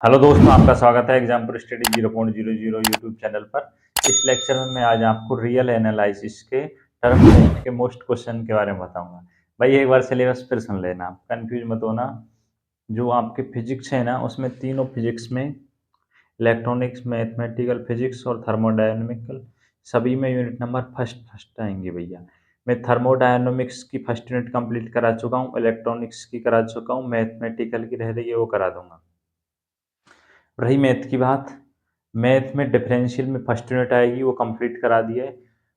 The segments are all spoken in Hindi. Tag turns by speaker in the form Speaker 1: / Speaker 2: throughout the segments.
Speaker 1: हेलो दोस्तों, आपका स्वागत है एग्जाम्पल स्टडी 0.00 यूट्यूब चैनल पर। इस लेक्चर में मैं आज आपको रियल एनालिसिस के टर्म टेस्ट के मोस्ट क्वेश्चन के बारे में बताऊंगा। भाई एक बार सिलेबस फिर सुन लेना, आप कंफ्यूज मत होना। जो आपके फिजिक्स है ना, उसमें तीनों फिजिक्स में इलेक्ट्रॉनिक्स, मैथमेटिकल फिजिक्स और थर्मोडायनेमिकल सभी में यूनिट नंबर फर्स्ट फर्स्ट आएंगे भैया। मैं थर्मोडायनेमिक्स की फर्स्ट यूनिट कंप्लीट करा चुका हूँ, इलेक्ट्रॉनिक्स की करा चुका हूँ, मैथमेटिकल की रह रही है वो करा दूंगा। रही मैथ की बात, मैथ में डिफरेंशियल में फर्स्ट यूनिट आएगी, वो कंप्लीट करा दिया है।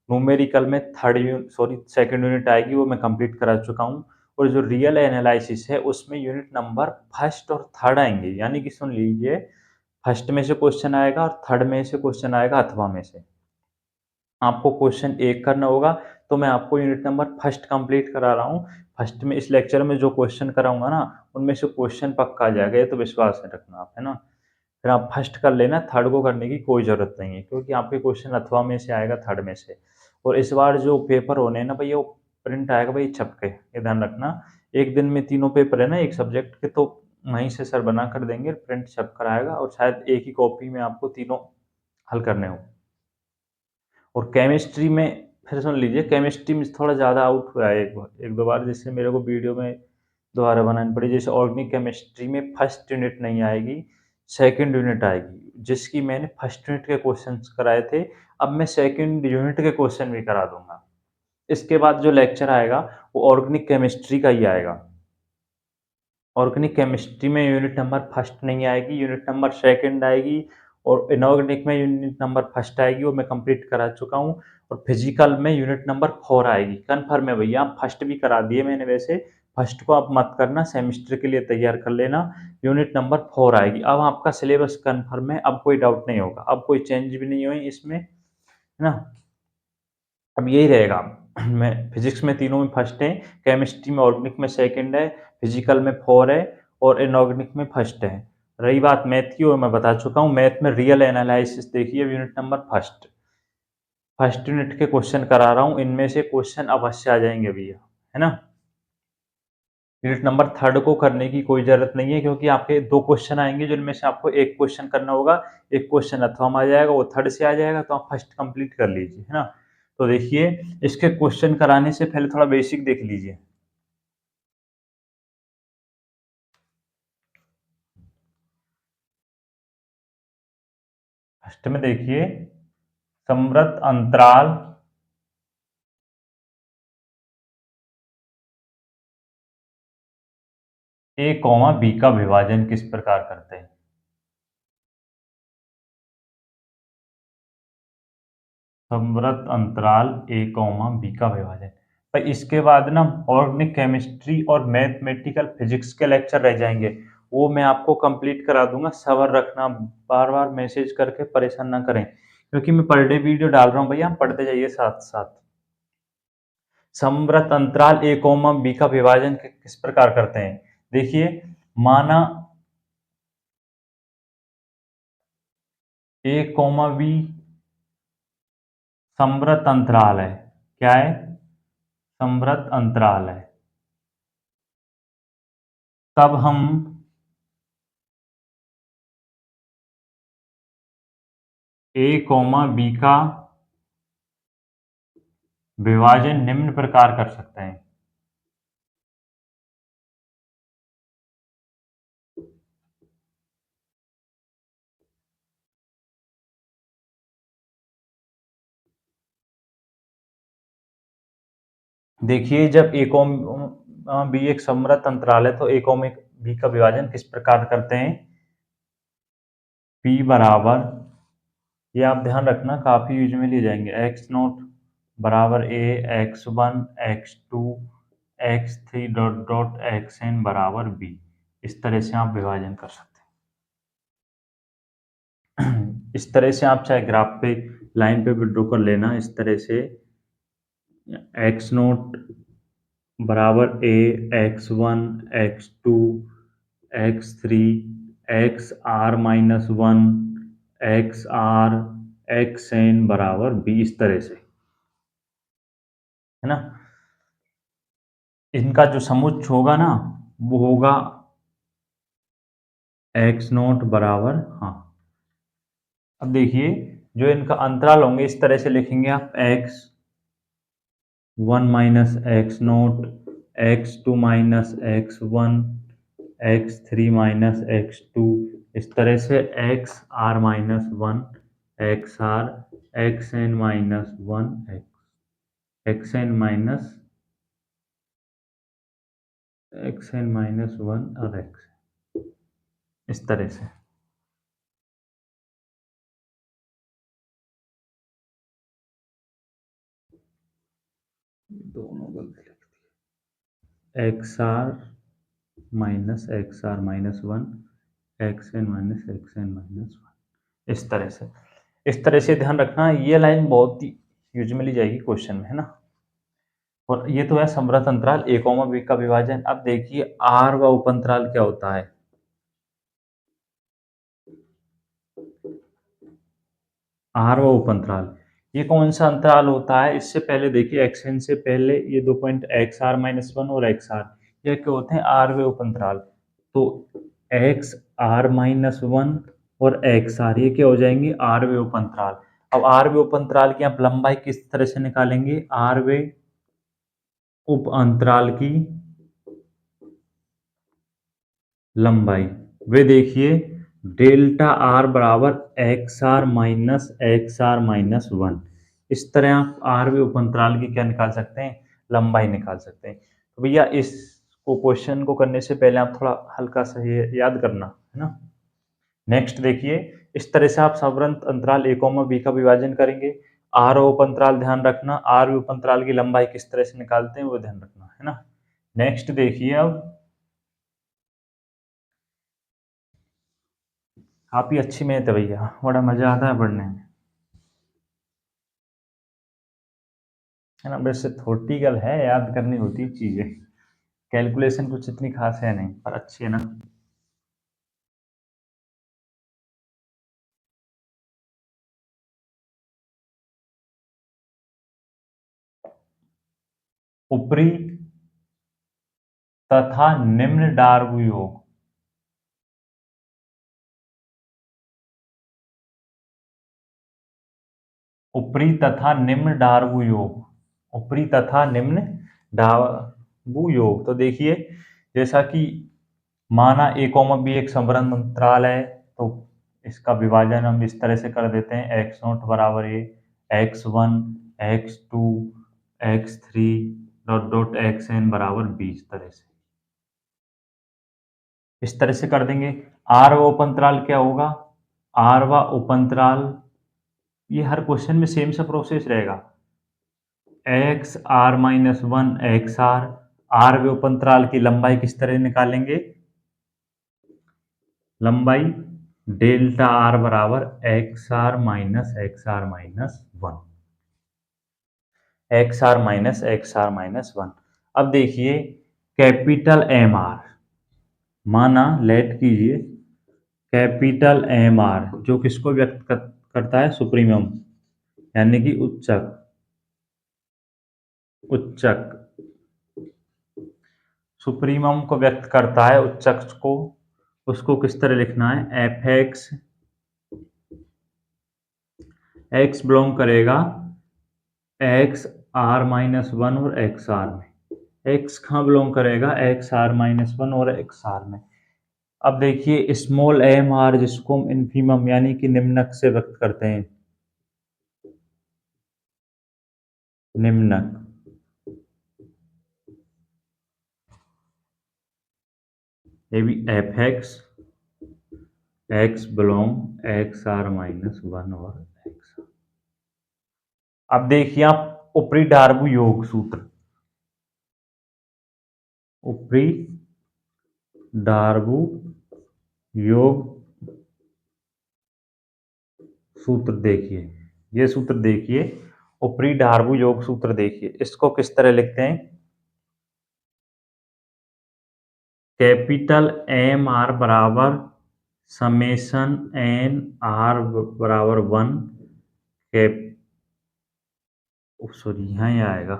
Speaker 1: न्यूमेरिकल में सेकंड यूनिट आएगी, वो मैं कंप्लीट करा चुका हूँ। और जो रियल एनालिसिस है उसमें यूनिट नंबर फर्स्ट और थर्ड आएंगे, यानी कि सुन लीजिए, फर्स्ट में से क्वेश्चन आएगा और थर्ड में से क्वेश्चन आएगा अथवा में से। आपको क्वेश्चन एक करना होगा, तो मैं आपको यूनिट नंबर फर्स्ट कंप्लीट करा रहा हूँ। फर्स्ट में इस लेक्चर में जो क्वेश्चन कराऊंगा ना, उनमें से क्वेश्चन पक्का आ जाएगा, ये तो विश्वास है रखना आप, है ना। फिर आप फर्स्ट कर लेना, थर्ड को करने की कोई ज़रूरत नहीं है, क्योंकि आपके क्वेश्चन अथवा में से आएगा, थर्ड में से। और इस बार जो पेपर होने हैं ना भैया, वो प्रिंट आएगा भाई छप के, ये ध्यान रखना। एक दिन में तीनों पेपर है ना एक सब्जेक्ट के, तो वहीं से सर बना कर देंगे, प्रिंट छप कर आएगा और शायद एक ही कॉपी में आपको तीनों हल करने हो। और केमिस्ट्री में फिर सुन लीजिए, केमिस्ट्री में थोड़ा ज़्यादा आउट हुआ है एक दो बार, जिससे मेरे को वीडियो में दोबारा बनानी पड़ी। जैसे ऑर्गेनिक केमिस्ट्री में फर्स्ट यूनिट नहीं आएगी, सेकंड यूनिट आएगी, जिसकी मैंने फर्स्ट यूनिट के क्वेश्चंस कराए थे। अब मैं सेकंड यूनिट के क्वेश्चन भी करा दूंगा। इसके बाद जो लेक्चर आएगा वो ऑर्गेनिक केमिस्ट्री का ही आएगा। ऑर्गेनिक केमिस्ट्री में यूनिट नंबर फर्स्ट नहीं आएगी, यूनिट नंबर सेकंड आएगी। और इनऑर्गेनिक में यूनिट नंबर फर्स्ट आएगी, वो मैं कंप्लीट करा चुका हूँ। और फिजिकल में यूनिट नंबर फोर आएगी। कन्फर्म है भैया, फर्स्ट भी करा दिए मैंने वैसे। फर्स्ट को आप मत करना, सेमेस्टर के लिए तैयार कर लेना। यूनिट नंबर फोर आएगी। अब आपका सिलेबस कन्फर्म है, अब कोई डाउट नहीं होगा, अब कोई चेंज भी नहीं हुई इसमें, है ना। अब यही रहेगा। मैं फिजिक्स में तीनों में फर्स्ट है, केमिस्ट्री में ऑर्गेनिक में सेकंड है, फिजिकल में फोर है और इनऑर्गेनिक में फर्स्ट है। रही बात मैथ की, वो मैं बता चुका हूँ। मैथ में रियल एनालिसिस देखिए, unit number first, first unit के क्वेश्चन करा रहा हूँ, इनमें से क्वेश्चन अवश्य आ जाएंगे भैया, है ना। यूनिट नंबर थर्ड को करने की कोई जरूरत नहीं है, क्योंकि आपके दो क्वेश्चन आएंगे, जिनमें से आपको एक क्वेश्चन करना होगा। एक क्वेश्चन अथवा में आ जाएगा, वो थर्ड से आ जाएगा, तो आप फर्स्ट कंप्लीट कर लीजिए, है ना। तो देखिए, इसके क्वेश्चन कराने से पहले थोड़ा बेसिक देख लीजिए। फर्स्ट में देखिए, समृद्ध अंतराल ए कॉमा बी का विभाजन किस प्रकार करते हैं। समृद्ध अंतराल ए कॉमा बी का विभाजन। भाई इसके बाद ना ऑर्गेनिक केमिस्ट्री और मैथमेटिकल फिजिक्स के लेक्चर रह जाएंगे, वो मैं आपको कंप्लीट करा दूंगा। सब्र रखना, बार बार मैसेज करके परेशान ना करें, क्योंकि मैं पर डे वीडियो डाल रहा हूँ भैया, आप पढ़ते जाइए साथ साथ। समृद्ध अंतराल ए कॉमा बी का विभाजन किस प्रकार करते हैं। देखिए, माना ए कॉमा बी समृद्ध अंतराल है। क्या है? समृद्ध अंतराल है। तब हम ए कॉमा बी का विभाजन निम्न प्रकार कर सकते हैं। देखिए, जब ए कॉमा बी एक समृद्ध अंतराल है, तो ए कॉमा बी का विभाजन किस प्रकार करते हैं। पी बराबर, ये आप ध्यान रखना, काफी यूज में ले जाएंगे, एक्स नोट बराबर a, x one, x two, x three dot dot x n बराबर बी। इस तरह से आप विभाजन कर सकते हैं। इस तरह से आप चाहे ग्राफ पे लाइन पे भी ड्रॉ कर लेना, इस तरह से एक्स नोट बराबर a, x one, x two, x three, x r minus one, x r, x n बराबर बी, इस तरह से, है ना। इनका जो समुच्च होगा ना, वो होगा एक्स नॉट बराबर, हाँ, अब देखिए जो इनका अंतराल होंगे इस तरह से लिखेंगे आप, x one minus x nought, x two minus x one, x three minus x two, इस तरह से x r minus one, x r, x n minus one, x n minus, x n minus one और एक्स, इस तरह से। दोनों गलती लगती है, x r minus one, x n minus x n minus one, इस तरह से ध्यान रखना। ये लाइन बहुत ही यूज में ली जाएगी क्वेश्चन में, है ना। और ये तो है समृद्ध अंतराल ए कॉमा बी का विभाजन। अब देखिए आर व उपअंतराल क्या होता है। आर व उपअंतराल, ये कौन सा अंतराल होता है। इससे पहले देखिए एक्सएन से पहले ये दो point x r minus one और एक्स आर, ये क्या होते हैं, आर व उपअंतराल। तो एक्स आर माइनस वन और एक्स आर, ये क्या हो जाएंगे, आर व उपअंतराल। अब आर व उपअंतराल की आप लंबाई किस तरह से निकालेंगे, आर व उप अंतराल की लंबाई, वे देखिए डेल्टा आर बराबर एक्स आर माइनस वन। इस तरह आप आर वे उप अंतराल की क्या निकाल सकते हैं, लंबाई निकाल सकते हैं। तो भैया इसको क्वेश्चन को करने से पहले आप थोड़ा हल्का सा ये याद करना, है ना। नेक्स्ट देखिए, इस तरह से आप सवृंत अंतराल ए कॉमा बी का विभाजन करेंगे। आर उप अंतराल ध्यान रखना, आर उप अंतराल की लंबाई किस तरह से निकालते हैं वो ध्यान रखना, है ना। नेक्स्ट देखिए, अब काफी अच्छी मैथ है भैया, बड़ा मजा आता है पढ़ने में, है ना। वैसे थोटिकल है, याद करनी होती है चीजें, कैलकुलेशन कुछ इतनी खास है नहीं पर अच्छी है ना। ऊपरी तथा निम्न डार्व योग, ऊपरी तथा निम्न डार्व योग, ऊपरी तथा निम्न डार्व योग। तो देखिए जैसा कि माना ए कॉमा बी एक समवृंत अंतराल है, तो इसका विभाजन हम इस तरह से कर देते हैं, एक्स नोट बराबर a, x one, x two, x three dot dot x n बराबर बी, इस तरह से, इस तरह से कर देंगे। आर व उपअंतराल क्या होगा, आर व उपअंतराल, ये हर क्वेश्चन में सेम सा प्रोसेस रहेगा, x r minus one x r व उपअंतराल की लंबाई किस तरह निकालेंगे, लंबाई डेल्टा आर बराबर x r minus one, x r minus one. अब देखिए कैपिटल एम आर, माना लेट कीजिए कैपिटल एम आर जो किसको व्यक्त करता है, सुप्रीमम, यानी कि उच्चक, उच्चक सुप्रीमम को व्यक्त करता है, उच्चक को, उसको किस तरह लिखना है, एफ एक्स, एक्स बिलोंग करेगा एक्स आर माइनस वन और एक्स आर में, एक्स कहाँ बिलोंग करेगा, एक्स आर माइनस वन और एक्स आर में। अब देखिए स्मॉल एम आर जिसको हम इन्फीमम यानी कि निम्नक से व्यक्त करते हैं, निम्नक, ये भी f x, x belong x r minus one और एक्स। अब देखिए आप ऊपरी डार्बू योग सूत्र, ऊपरी डार्बू योग सूत्र देखिए, ये सूत्र देखिए, ऊपरी डार्बू योग सूत्र देखिए, इसको किस तरह लिखते हैं, कैपिटल एम आर बराबर समेशन एन आर बराबर वन, कैप, सॉरी यहाँ ही आएगा,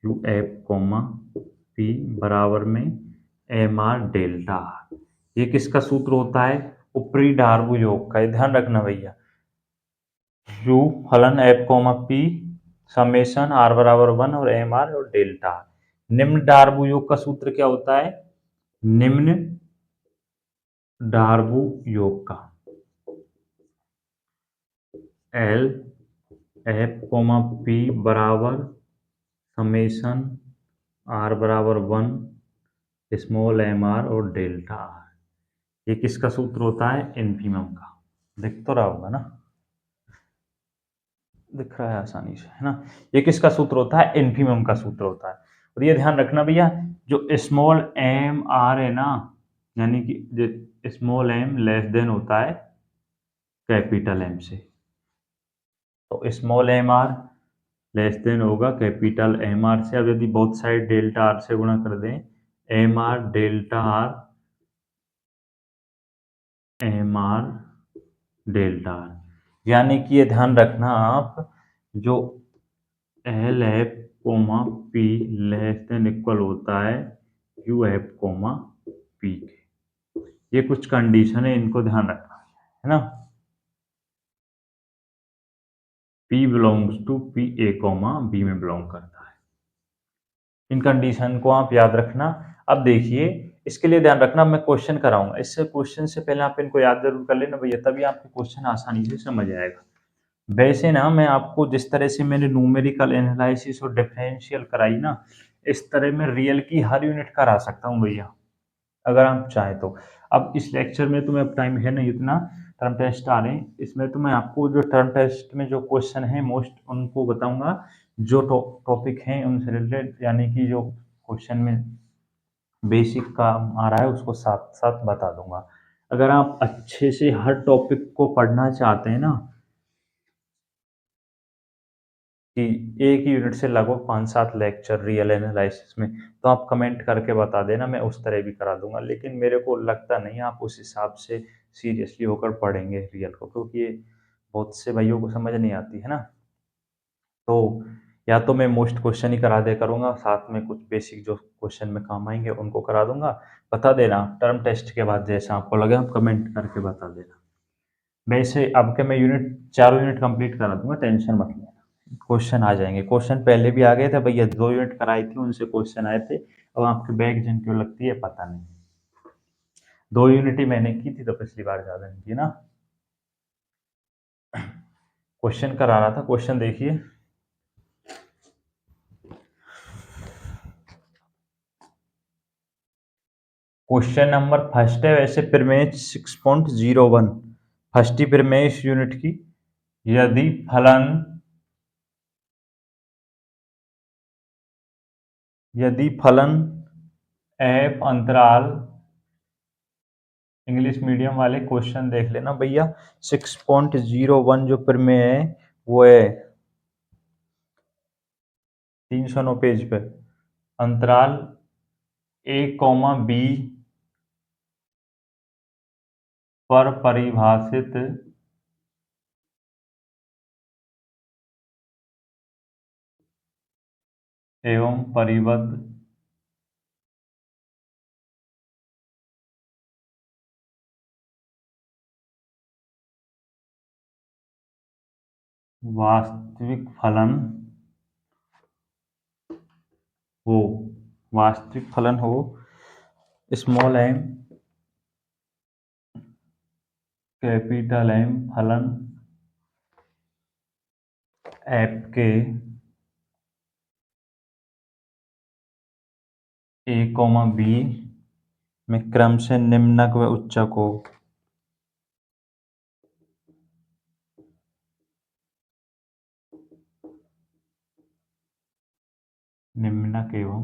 Speaker 1: यू एफ कॉमा पी बराबर में एम आर डेल्टा आर, ये किसका सूत्र होता है? ऊपरी डार्बो योग का, ये ध्यान रखना भैया। यू फलन f comma p summation are बराबर 1 और एम आर और डेल्टा। निम्न डार्बो योग का सूत्र क्या होता है? निम्न डार्बो योग का एल एफ कोमा पी बराबर समेशन आर बराबर 1 स्मॉल एम आर और डेल्टा आर। ये किसका सूत्र होता है? इन्फीमम का। दिख तो रहा होगा ना, दिख रहा है आसानी से, है ना? ये किसका सूत्र होता है? इन्फीमम का सूत्र होता है। और ये ध्यान रखना भैया, जो स्मॉल एम आर है ना, यानी कि स्मॉल एम लेस देन होता है कैपिटल एम से, तो small M r less than होगा कैपिटल एम आर से। अब यदि बोथ साइड डेल्टा आर से गुणा कर दें, m are delta r, m are delta r, यानी कि ये ध्यान रखना आप, जो l F comma p less than equal होता है यू एफ कोमा पी के। ये कुछ कंडीशन है, इनको ध्यान रखना है ना। P belongs to p a comma b में बिलोंग करता है। इन कंडीशन को आप याद रखना। अब देखिए, इसके लिए ध्यान रखना, मैं क्वेश्चन कराऊंगा, इससे क्वेश्चन से पहले आप इनको याद जरूर कर लेना भैया, तभी आपको क्वेश्चन आसानी से समझ आएगा। वैसे ना मैं आपको जिस तरह से मैंने न्यूमेरिकल एनालिसिस और डिफरेंशियल कराई ना, इस तरह मैं रियल की हर यूनिट करा सकता हूँ भैया, अगर आप चाहें तो। अब इस लेक्चर में तो मैं, अब टाइम है नहीं इतना, टर्म टेस्ट आ रहे हैं, इसमें तो मैं आपको जो टर्म टेस्ट में जो क्वेश्चन है मोस्ट उनको बताऊंगा, जो टॉपिक हैं उनसे रिलेटेड, यानी कि जो क्वेश्चन में बेसिक काम आ रहा है उसको साथ साथ बता दूंगा। अगर आप अच्छे से हर टॉपिक को पढ़ना चाहते हैं ना, कि एक ही यूनिट से लगभग 5-7 लेक्चर रियल एनालिसिस में, तो आप कमेंट करके बता देना, मैं उस तरह भी करा दूंगा। लेकिन मेरे को लगता नहीं आप उस हिसाब से सीरियसली होकर पढ़ेंगे रियल को, क्योंकि ये बहुत से भाइयों को समझ नहीं आती है ना। तो या तो मैं मोस्ट क्वेश्चन ही करा दे करूँगा, साथ में कुछ बेसिक जो क्वेश्चन में काम आएंगे उनको करा दूंगा। बता देना टर्म टेस्ट के बाद जैसा आपको लगे, आप कमेंट करके बता देना। वैसे अब के मैं यूनिट, चारों यूनिट कंप्लीट करा दूंगा, टेंशन मत लेना। क्वेश्चन आ जाएंगे, क्वेश्चन पहले भी आ गए थे भैया, 2 यूनिट कराई थी उनसे क्वेश्चन आए थे। अब आपके बैग जिन क्यों लगती है पता नहीं। 2 यूनिट ही मैंने की थी, तो पिछली बार ज़्यादा नहीं की ना। क्वेश्चन करा रहा था, क्वेश्चन देखिए। क्वेश्चन नंबर फर्स्ट है, वैसे प्रमेय 6.01, फर्स्ट ही प्रमेय इस यूनिट की। यदि फलन, यदि फलन एफ अंतराल, इंग्लिश मीडियम वाले क्वेश्चन देख लेना भैया। 6.01 जो प्रमेय है वो है 309 पेज पे। अंतराल ए कॉमा बी पर परिभाषित एवं परिबद्ध वास्तविक फलन हो, वास्तविक फलन हो, स्मॉल एम कैपिटल एम फलन एफ के ए कॉमा बी में क्रम से निम्नक व उच्चक हो। निम्नक एवं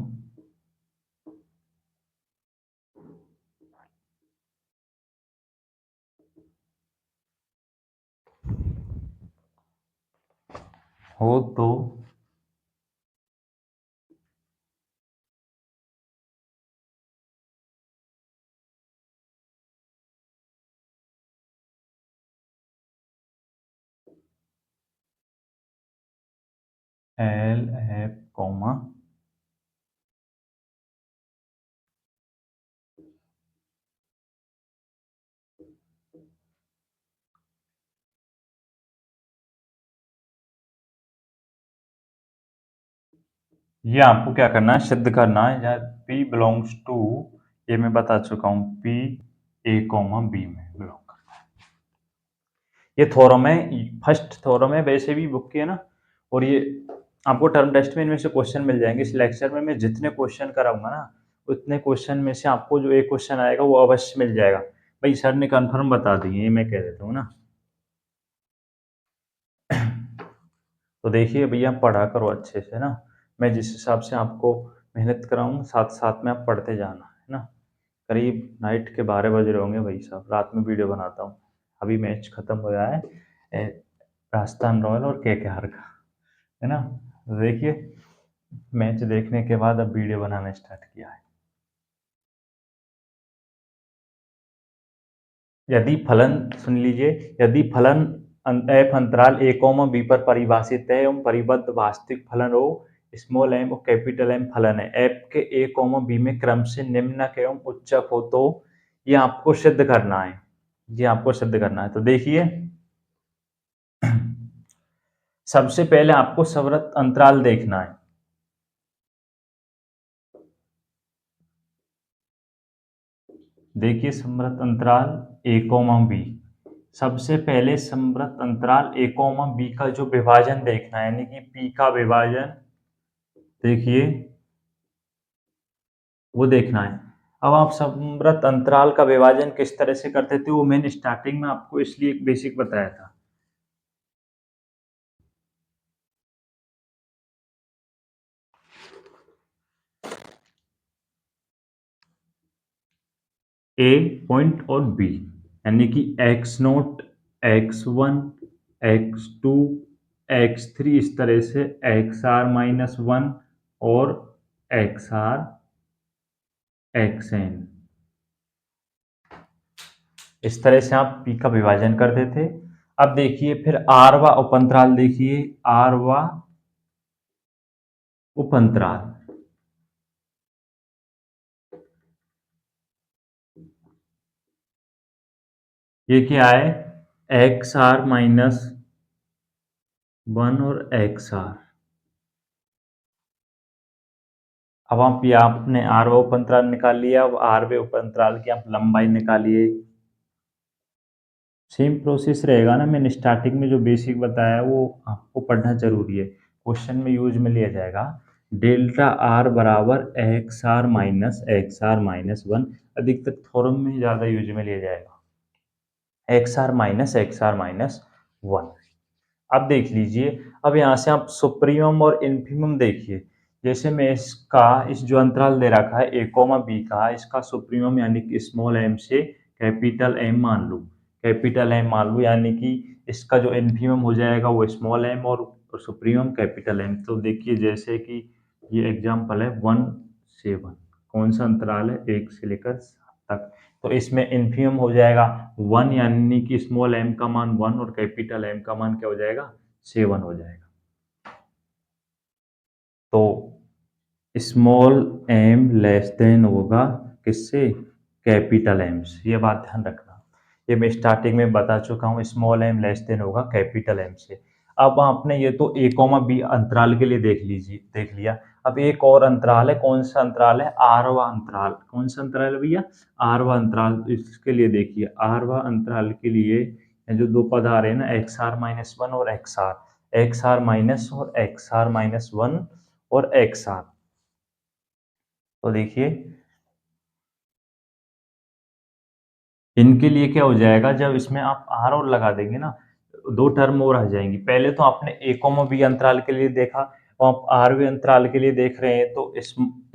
Speaker 1: हो तो एल एफ कॉमा ये आपको क्या करना है, सिद्ध करना है या P बिलोंग्स टू, ये मैं बता चुका हूँ, P A कॉमा B में बिलोंग करता है। ये थ्योरम है, फर्स्ट थ्योरम है, वैसे भी बुक की है ना। और ये आपको टर्म टेस्ट में इनमें से क्वेश्चन मिल जाएंगे। इस लेक्चर में मैं जितने क्वेश्चन कराऊंगा ना, उतने क्वेश्चन में से आपको जो एक क्वेश्चन आएगा वो अवश्य मिल जाएगा। भाई सर ने कन्फर्म बता दिए, ये मैं कह देता हूँ ना। तो देखिए भैया, पढ़ा करो अच्छे से ना। मैं जिस हिसाब से आपको मेहनत कराऊँ, साथ साथ में आप पढ़ते जाना है ना। करीब नाइट के 12 बज रहे होंगे भाई साहब, रात में वीडियो बनाता हूँ। अभी मैच खत्म हो गया है राजस्थान रॉयल और केकेआर का, है ना। तो देखिए, मैच देखने के बाद अब वीडियो बनाना स्टार्ट किया है। यदि फलन, सुन लीजिए, यदि फलन एफ अंतराल ए कॉमा बी पर परिभाषित है एवं परिबद्ध वास्तविक फलन हो, स्मॉल एम और कैपिटल एम फलन है, एफ के ए कॉमा बी में क्रम से निम्नक एवं उच्चक हो, तो ये आपको सिद्ध करना है। ये आपको सिद्ध करना है। तो देखिए, सबसे पहले आपको सवृत्त अंतराल देखना है। देखिए, समृत अंतराल ए कॉमा बी, सबसे पहले समृत अंतराल ए कॉमा बी का जो विभाजन देखना है, यानी कि पी का विभाजन, देखिए वो देखना है। अब आप समृत अंतराल का विभाजन किस तरह से करते थे, वो मैंने स्टार्टिंग में आपको इसलिए एक बेसिक बताया था। ए पॉइंट और बी, यानी कि x nought, x one, x two, x three, इस तरह से एक्स आर माइनस वन और एक्स आर एक्स एन, इस तरह से आप पी का विभाजन करते थे। अब देखिए फिर आरवा उपअंतराल, देखिए आरवा उपअंतराल, ये क्या है, एक्स आर माइनस वन और एक्स आर। अब आप ये आपने आरवा उपअंतराल निकाल लिया, अब आरवे उपअंतराल की आप लंबाई निकालिए। सेम प्रोसेस रहेगा ना, मैंने स्टार्टिंग में जो बेसिक बताया वो आपको पढ़ना जरूरी है, क्वेश्चन में यूज में लिया जाएगा। डेल्टा आर बराबर एक्स आर माइनस वन, अधिकतर थ्योरम में ज़्यादा यूज में लिया जाएगा, एक्स आर माइनस वन। अब देख लीजिए, अब यहाँ से आप सुप्रीमम और इन्फीमम देखिए। जैसे मैं इसका, इस जो अंतराल दे रखा है ए कोमा बी का, इसका सुप्रीमम यानी कि स्मॉल एम से कैपिटल एम मान लूँ, कैपिटल एम मान लूँ, यानी कि इसका जो इन्फीमम हो जाएगा वो स्मॉल एम और सुप्रीमम कैपिटल एम। तो देखिए, जैसे कि ये एग्जाम्पल है 1 से 1, कौन सा अंतराल है, 1 से लेकर 7 तक। तो इसमें इन्फीमम हो जाएगा 1, यानी कि स्मॉल एम का मान 1 और कैपिटल एम का मान क्या हो जाएगा, 7 हो जाएगा। तो स्मॉल एम लेस देन होगा किससे, कैपिटल एम से, ये बात ध्यान रखना। ये मैं स्टार्टिंग में बता चुका हूँ, स्मॉल एम लेस देन होगा कैपिटल एम से। अब आपने ये तो ए कॉमा बी अंतराल के लिए देख लीजिए, देख लिया। अब एक और अंतराल है, कौन सा अंतराल है, आरवा अंतराल। कौन सा अंतराल है भैया, आरवा अंतराल। इसके लिए देखिए, आरवा अंतराल के लिए ये जो दो पद आ रहे हैं ना, एक्स आर माइनस वन और एक्स आर माइनस और एक्स आर माइनस वन और एक्स आर। तो देखिए, इनके लिए क्या हो जाएगा, जब इसमें आप आर और लगा देंगे ना, दो टर्म और आ जाएंगी। पहले तो आपने ए कॉमा बी अंतराल के लिए देखा, और आप आरवे अंतराल के लिए देख रहे हैं, तो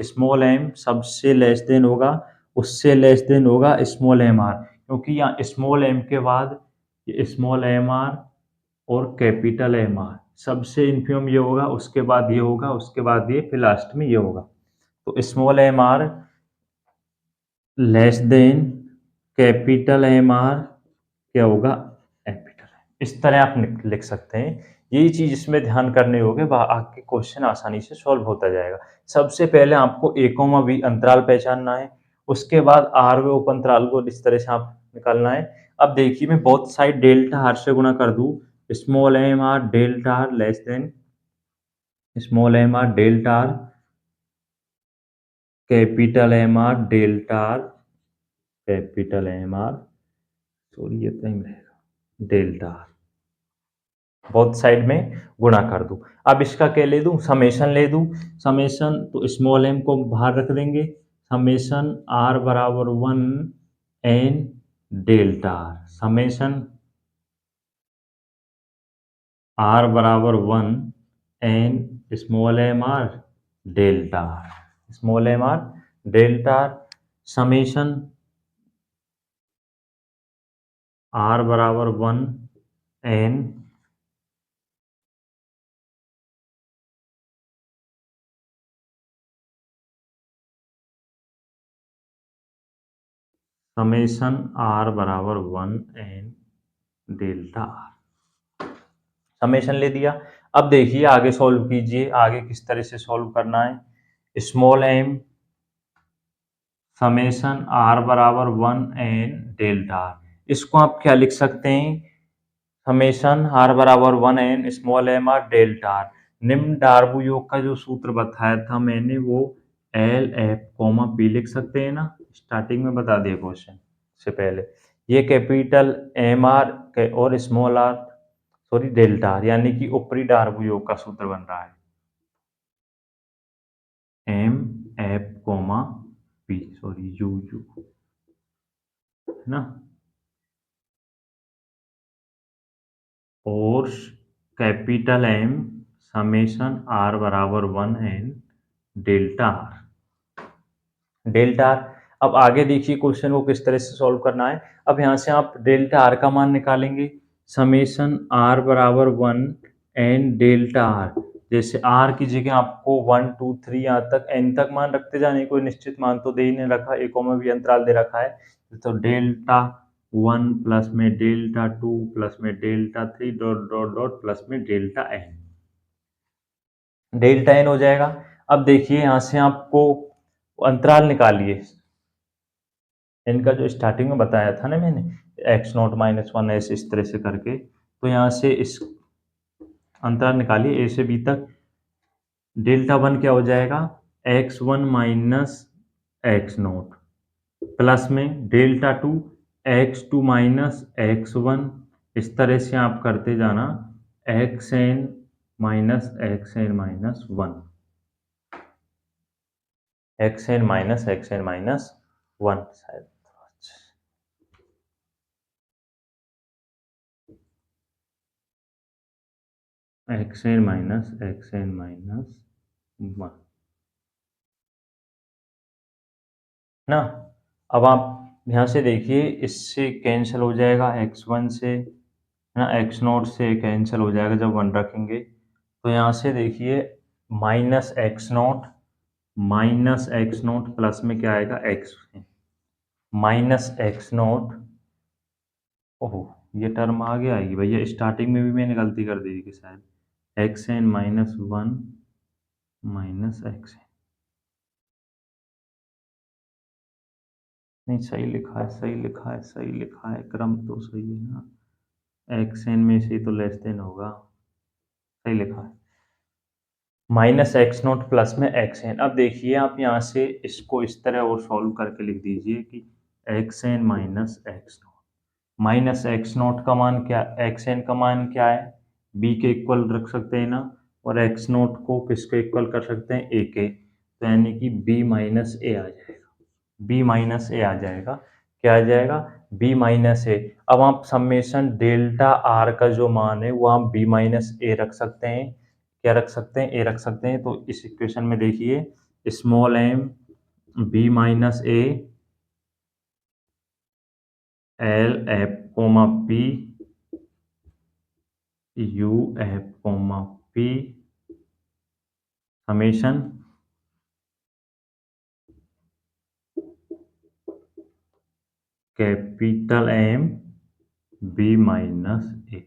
Speaker 1: स्मॉल एम सबसे लेस देन होगा, उससे लेस देन होगा स्मॉल एम आर, क्योंकि यहाँ स्मॉल एम के बाद स्मॉल एम आर और कैपिटल एम आर, सबसे इन्फीमम ये होगा, उसके बाद ये होगा, उसके बाद ये, फिर लास्ट में ये होगा। तो small M r less than capital M r क्या होगा, कैपिटल। इस तरह आप लिख सकते हैं। यही चीज इसमें ध्यान करने होगे, आपके क्वेश्चन आसानी से सॉल्व होता जाएगा। सबसे पहले आपको ए कॉमा बी अंतराल पहचानना है, उसके बाद आर वे उप अंतराल को इस तरह से आप निकालना है। अब देखिए, मैं बहुत साइड डेल्टा आर से गुणा कर दूं, small M R delta r less than small M R delta are, capital M are delta are, capital M r, sorry ये तो नहीं रहेगा, डेल्टा आर, बोथ साइड में गुणा कर दूं। अब इसका क्या ले दूं, समेशन ले दूं। समेशन तो स्मॉल एम को बाहर रख देंगे, समेशन आर बराबर 1 n delta r, summation are बराबर 1 n small M R delta r, small M R delta r, summation are बराबर 1 एन समेशन आर बराबर 1 एन डेल्टा आर, समेशन ले दिया। अब देखिए आगे सॉल्व कीजिए, आगे किस तरह से सॉल्व करना है। स्मॉल एम समेशन आर बराबर 1 एन डेल्टा आर, इसको आप क्या लिख सकते हैं, समेशन आर बराबर 1 n small M R delta r. निम्न डार्बो योग का जो सूत्र बताया था मैंने वो एल एफ कोमा पी लिख सकते हैं ना, स्टार्टिंग में बता दिया क्वेश्चन से पहले। ये कैपिटल एम आर और small r, sorry delta r, यानी कि ऊपरी डार्बो योग का सूत्र बन रहा है m f comma p, sorry u u, है ना, और कैपिटल एम समेशन आर बराबर 1 n delta r, delta are. अब आगे देखिए क्वेश्चन को किस तरह से सॉल्व करना है। अब यहाँ से आप डेल्टा आर का मान निकालेंगे, समेशन आर बराबर 1 एन डेल्टा आर, जैसे आर की जगह आपको 1 2 3 यहाँ तक एन तक मान रखते जाने, कोई निश्चित मान तो दे ही नहीं रखा, एको में भी अंतराल दे रखा है, तो डेल्टा 1 प्लस में डेल्टा 2 प्लस में delta 3 dot dot dot plus में डेल्टा एन, डेल्टा एन हो जाएगा। अब देखिए यहाँ से आपको अंतराल निकालिए, इनका जो स्टार्टिंग में बताया था ना मैंने, एक्स नॉट माइनस 1 ऐसे इस तरह से करके, तो यहाँ से इस अंतराल निकालिए ए से बी तक। डेल्टा 1 क्या हो जाएगा, x 1 minus x nought, plus में डेल्टा 2 एक्स 2 माइनस एक्स 1, इस तरह से आप करते जाना, x n minus x n minus 1, x n minus x n minus 1 शायद, x n minus x n minus 1 ना। अब आप यहाँ से देखिए इससे कैंसिल हो जाएगा, x1 से है ना, x नोट से कैंसिल हो जाएगा जब 1 रखेंगे, तो यहाँ से देखिए माइनस एक्स नोट प्लस में क्या आएगा, x माइनस एक्स नोट, ओहो ये टर्म आगे आएगी भैया, स्टार्टिंग में भी मैंने गलती कर दी थी शायद, x n minus 1 minus x, नहीं सही लिखा है, सही लिखा है, सही लिखा है, क्रम तो सही है ना, एक्स एन में से तो लेस देन होगा, सही लिखा है, माइनस एक्स नोट प्लस में एक्स एन। अब देखिए आप यहाँ से इसको इस तरह और सॉल्व करके लिख दीजिए कि x n minus x nought, minus x nought का मान क्या, एक्स एन का मान क्या है, बी के इक्वल रख सकते हैं ना, और एक्स नोट को किसके इक्वल कर सकते हैं, ए के, तो यानी कि बी माइनस ए आ जाएगा, बी माइनस ए आ जाएगा, क्या आ जाएगा, बी माइनस ए। अब आप समेशन डेल्टा आर का जो मान है वो आप बी माइनस ए रख सकते हैं, क्या रख सकते हैं, ए रख सकते हैं, तो इस इक्वेशन में देखिए small m b minus a l F comma p u F comma p summation capital M b minus a,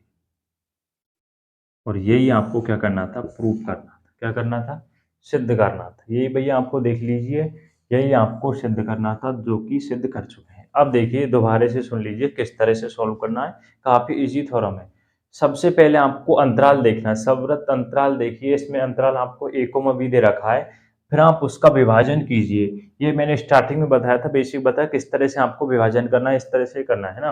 Speaker 1: और यही आपको क्या करना था, प्रूव करना था, क्या करना था, सिद्ध करना था, यही भैया आपको देख लीजिए, यही आपको सिद्ध करना था जो कि सिद्ध कर चुके हैं। अब देखिए दोबारा से सुन लीजिए किस तरह से सॉल्व करना है, काफी इजी थ्योरम है। सबसे पहले आपको अंतराल देखना है, सवृत्त अंतराल देखिए, इसमें अंतराल आपको ए कोमा बी दे रखा है, फिर आप उसका विभाजन कीजिए। ये मैंने स्टार्टिंग में बताया था, बेसिक बताया किस तरह से आपको विभाजन करना है, इस तरह से करना है ना।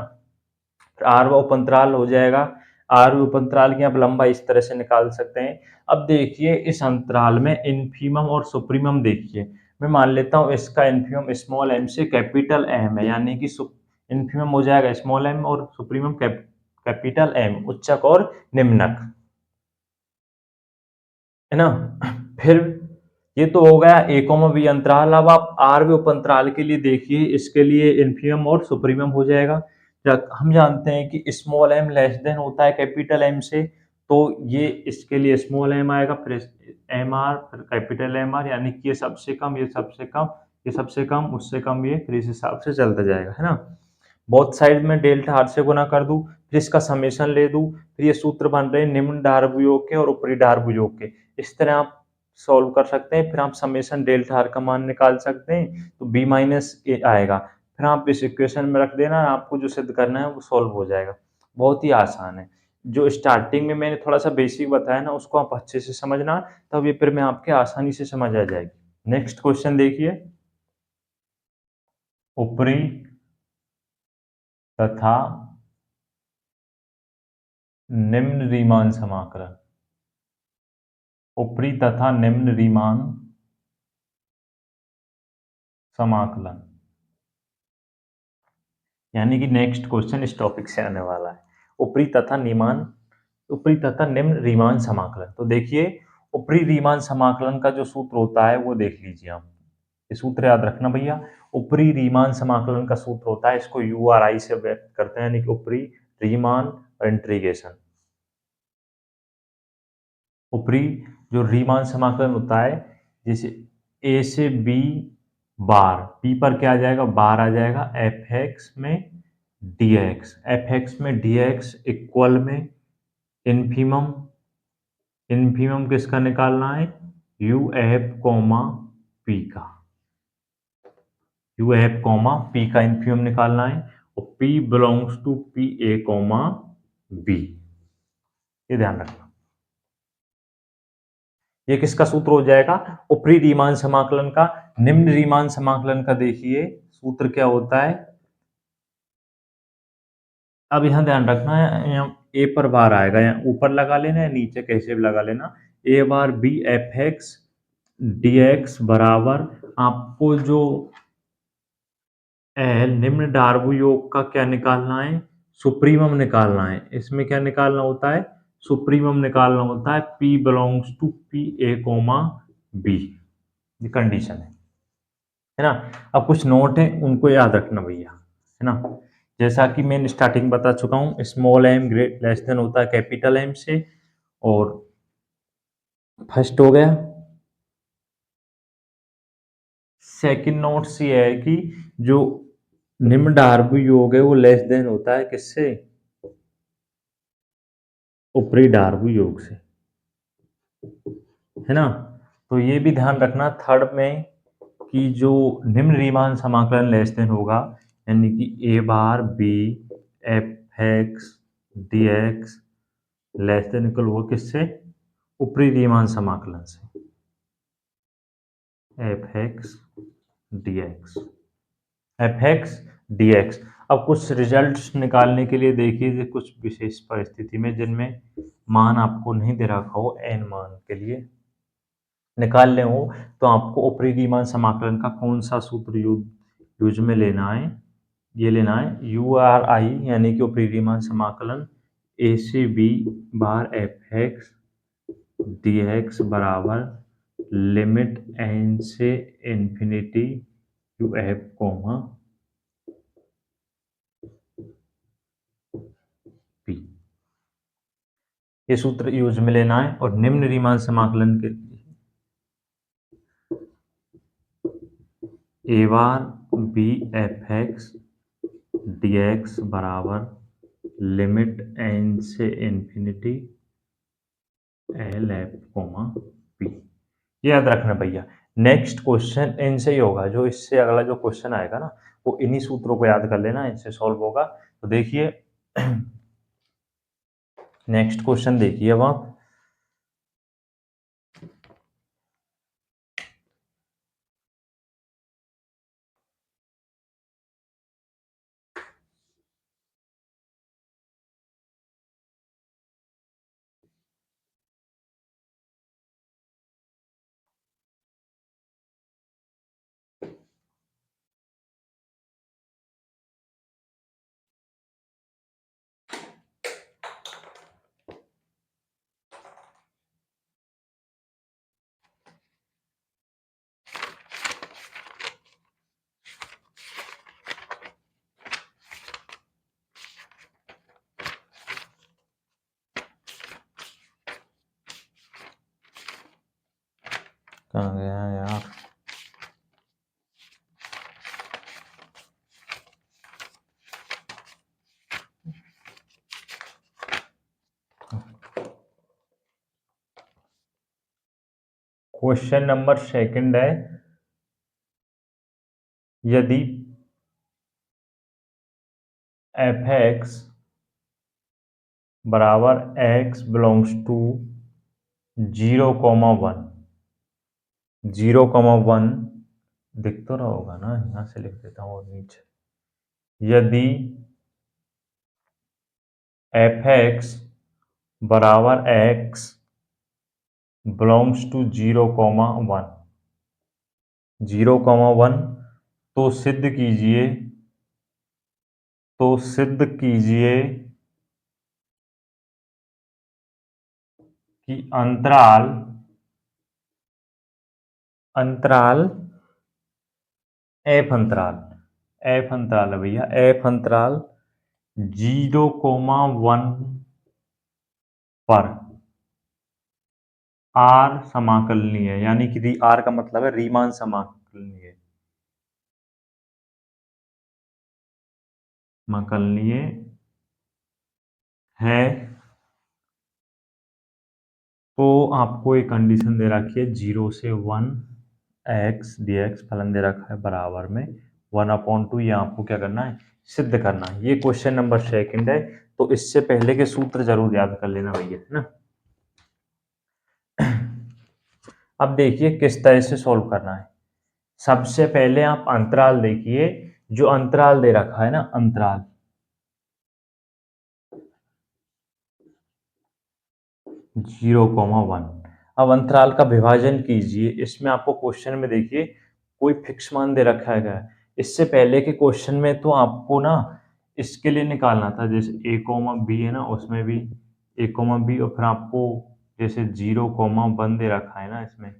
Speaker 1: आर व उपअंतराल हो जाएगा। आर उपअंतराल की आप लंबाई इस तरह से निकाल सकते हैं। अब देखिए इस अंतराल में इन्फीमम और सुप्रीमम देखिए। मैं मान लेता हूँ इसका इन्फीमम स्मॉल एम से कैपिटल एम है, यानी कि इन्फीमम हो जाएगा स्मॉल एम और सुप्रीमम कैपिटल एम, उच्चक और निम्नक, है ना। फिर ये तो हो गया ए कॉमा बी अंतराल। अब आप आर वे उपअंतराल के लिए देखिए, इसके लिए इन्फीमम और सुप्रीमम हो जाएगा। हम जानते हैं कि स्मॉल एम लेस देन होता है कैपिटल एम से, तो ये इसके लिए स्मॉल एम आएगा, फिर एम आर, फिर कैपिटल एम आर, यानी कि ये सबसे कम, ये सबसे कम, ये सबसे कम, उससे कम, ये फिर इस हिसाब से चलता जाएगा, है ना। बोथ साइड में डेल्टा आर से गुना कर दूं, फिर इसका समेशन ले दूं, फिर ये सूत्र बन रहे हैं निम्न धारभुजों के और ऊपरी धारभुजों के। इस तरह आप सॉल्व कर सकते हैं। फिर आप समेशन डेल्टा आर का मान निकाल सकते हैं, तो बी माइनस ए आएगा। फिर आप इस इक्वेशन में रख देना, आपको जो सिद्ध करना है वो सॉल्व हो जाएगा। बहुत ही आसान है। जो स्टार्टिंग में मैंने थोड़ा सा बेसिक बताया ना, उसको आप अच्छे से समझना, तब ये फिर में आपके आसानी से समझ आ जाएगी। नेक्स्ट क्वेश्चन देखिए, ऊपरी तथा निम्न रीमान समाकलन। ऊपरी तथा निम्न रीमान समाकलन, यानी कि नेक्स्ट क्वेश्चन इस टॉपिक से आने वाला है। ऊपरी तथा निमान, ऊपरी तथा निम्न रीमान समाकलन। तो देखिए ऊपरी रीमान समाकलन का जो सूत्र होता है वो देख लीजिए आप। ये सूत्र याद रखना भैया। ऊपरी रीमान समाकलन का सूत्र होता है, इसको यू आर आई से व्यक्त करते हैं, यानी कि ऊपरी रीमान और इंटीग्रेशन। ऊपरी जो रीमान समाकलन होता है, जैसे ए से बी बार, बी पर क्या आ जाएगा, बार आ जाएगा, एफ एक्स में डी एक्स, एफ एक्स में डी एक्स इक्वल में इन्फीमम, इन्फीमम किसका निकालना है, यू एफ कॉमा पी का, यू एफ कॉमा पी का इन्फीमम निकालना है, और p belongs to p a comma b, ये ध्यान रखना। ये किसका सूत्र हो जाएगा, ऊपरी रीमान समाकलन का। निम्न रीमान समाकलन का देखिए सूत्र क्या होता है। अब यहाँ ध्यान रखना है, यहाँ ए पर बार आएगा, यहाँ ऊपर लगा लेना है, नीचे कैसे भी लगा लेना। A bar b F x D x बराबर, आपको जो निम्न डार्बो योग का क्या निकालना है, सुप्रीमम निकालना है। इसमें क्या निकालना होता है, सुप्रीमम निकालना होता है, P belongs to p a comma b, ये कंडीशन है ना। अब कुछ नोट है उनको याद रखना भैया, है ना। जैसा कि मैंने स्टार्टिंग बता चुका हूँ, small am great less than होता है कैपिटल एम से, और फर्स्ट हो गया। सेकंड नोट्स ये है कि जो निम्न डार्बो योग है वो लेस देन होता है किससे, ऊपरी डार्बो योग से, है ना। तो ये भी ध्यान रखना थर्ड में कि जो निम्न रीमान समाकलन लेस देन होगा, यानी कि a bar b F x D x less than equal हुआ किससे, ऊपरी रीमान समाकलन से, f x D x, f x D x. अब कुछ रिजल्ट्स निकालने के लिए देखिए, कुछ विशेष परिस्थिति में जिनमें मान आपको नहीं दे रखा हो, एन मान के लिए निकालने हो, तो आपको ऊपरी रीमान समाकलन का कौन सा सूत्र यूज में लेना है, ये लेना है यू आर आई, यानी कि ऊपरी रीमान समाकलन ए से b bar f x D x बराबर लिमिट एन से infinity u F comma P, ये सूत्र यूज में लेना है। और निम्न रीमान समाकलन के a bar b F x D x बराबर लिमिट एन से infinity l F comma P, ये याद रखना भैया। नेक्स्ट क्वेश्चन इनसे ही होगा, जो इससे अगला जो क्वेश्चन आएगा ना, वो इन्हीं सूत्रों को याद कर लेना, इनसे सॉल्व होगा। तो देखिए नेक्स्ट क्वेश्चन देखिए अब आप, कहाँ गया यार? क्वेश्चन नंबर सेकंड है, यदि एफ एक्स बराबर एक्स बिलोंग्स टू 0,1, 0,1 दिख तो रहा होगा ना, यहाँ से लिख देता हूँ और नीचे, यदि एफ एक्स बराबर एक्स बिलोंग्स टू 0,1, 0,1, तो सिद्ध कीजिए कि अंतराल अंतराल एफ अंतराल है भैया, एफ अंतराल 0,1 पर आर समाकलनीय है, यानी कि आर का मतलब है रीमान समाकलनीय, समाकलनीय है, तो आपको एक कंडीशन दे रखी है 0 से 1 एक्स डी एक्स फलन दे रखा है बराबर में 1/2, ये आपको क्या करना है, सिद्ध करना है। ये क्वेश्चन नंबर सेकंड है, तो इससे पहले के सूत्र जरूर याद कर लेना भैया, है ना। अब देखिए किस तरह से सॉल्व करना है। सबसे पहले आप अंतराल देखिए, जो अंतराल दे रखा है ना, अंतराल 0,1, अब अंतराल का विभाजन कीजिए। इसमें आपको क्वेश्चन में देखिए कोई फिक्स मान दे रखा है। इससे पहले के क्वेश्चन में तो आपको ना इसके लिए निकालना था, जैसे a, b है ना, उसमें भी a, b, और फिर आपको जैसे 0,1 दे रखा है ना इसमें,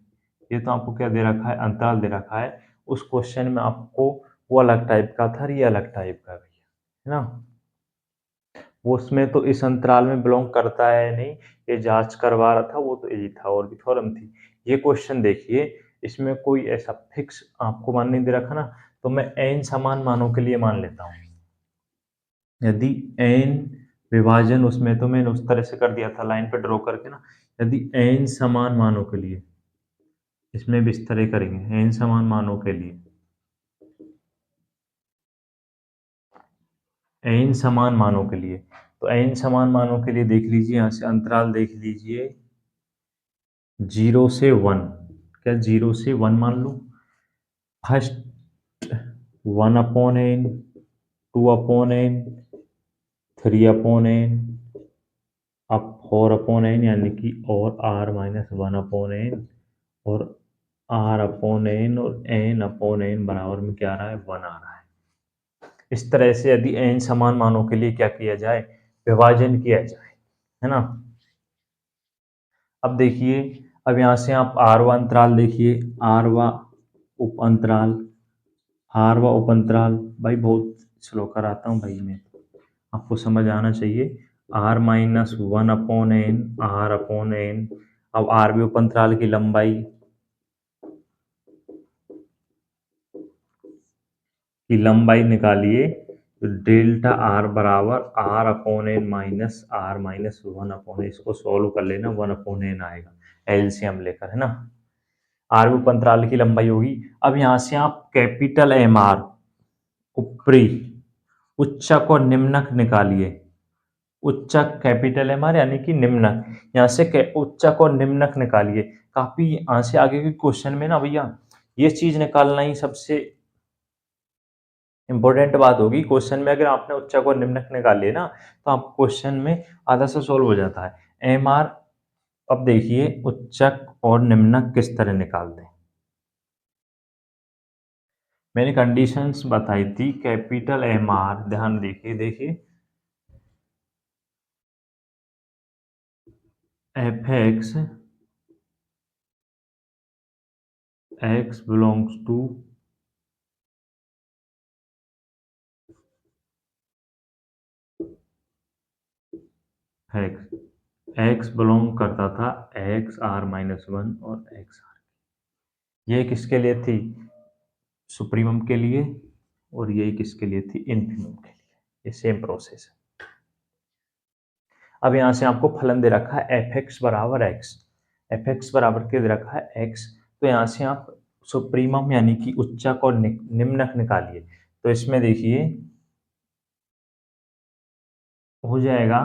Speaker 1: ये तो आपको क्या दे रखा है, अंतराल दे रखा है। उस क्वेश्चन में आपको वो अलग टाइप का था, ये अलग टाइप का भैया, है ना। वो उसमें तो इस अंतराल में बिलोंग करता है नहीं, ये जांच करवा रहा था, वो तो यही था और भी थ्योरम थी। ये क्वेश्चन देखिए, इसमें कोई ऐसा फिक्स आपको मान नहीं दे रखा ना, तो मैं n समान मानों के लिए मान लेता हूँ। यदि n विभाजन, उसमें तो मैंने उस तरह से कर दिया था लाइन पे ड्रॉ करके ना, यदि n समान मानों के लिए, इसमें भी इस तरह करेंगे, n समान मानों के लिए, n समान मानों के लिए, तो n समान मानों के लिए देख लीजिए, यहाँ से अंतराल देख लीजिए 0 से 1, क्या 0 से 1 मान लूँ। फर्स्ट 1/n, 2/n, 3/n, अब 4/n, यानी कि और r-1/n, और r/n और n/n बराबर में क्या आ रहा है, 1 आ रहा है। इस तरह से यदि n समान मानों के लिए क्या किया जाए, विभाजन किया जाए, है ना। अब देखिए, अब यहाँ से आप आरवा अंतराल देखिए, आरवा उप अंतराल, आरवा उप अंतराल, भाई बहुत स्लो कराता हूँ भाई मैं, आपको समझ आना चाहिए। r-1/n, r/n, अब आरवी उप अंतराल की लंबाई निकालिए, तो डेल्टा आर बराबर r/n-r-1/n, इसको सॉल्व कर लेना, 1/n आएगा एलसीएम लेकर, है ना। आर उप अंतराल की लंबाई होगी। अब यहाँ से आप कैपिटल एम आर, ऊपरी, उच्चक और निम्नक निकालिए। उच्चक कैपिटल एम आर यानी कि निम्नक, यहाँ से उच्चक और निम्नक निकालिए। काफी यहाँ से आगे के क्वेश्चन में ना भैया ये चीज निकालना ही सबसे इंपॉर्टेंट बात होगी। क्वेश्चन में अगर आपने उच्चक और निम्नक निकाल लिए ना, तो आप क्वेश्चन में आधा से सॉल्व हो जाता है। एम आर, अब देखिए उच्चक और निम्नक किस तरह निकालते हैं। मैंने कंडीशंस बताई थी, कैपिटल एम आर, ध्यान देखिए, देखिए F x X belongs to X, x belong करता था एक्स r-1 और एक्स r। ये किसके लिए थी? सुप्रीमम के लिए, और ये किसके लिए थी? इन्फीमम के लिए। ये सेम प्रोसेस है। अब यहाँ से आपको फलन दे रखा है एफ एक्स बराबर एक्स, एफ एक्स बराबर के दे रखा है एक्स, तो यहाँ से आप सुप्रीमम यानी कि उच्चक और निम्नक निकालिए। तो इसमें देखिए हो जाएगा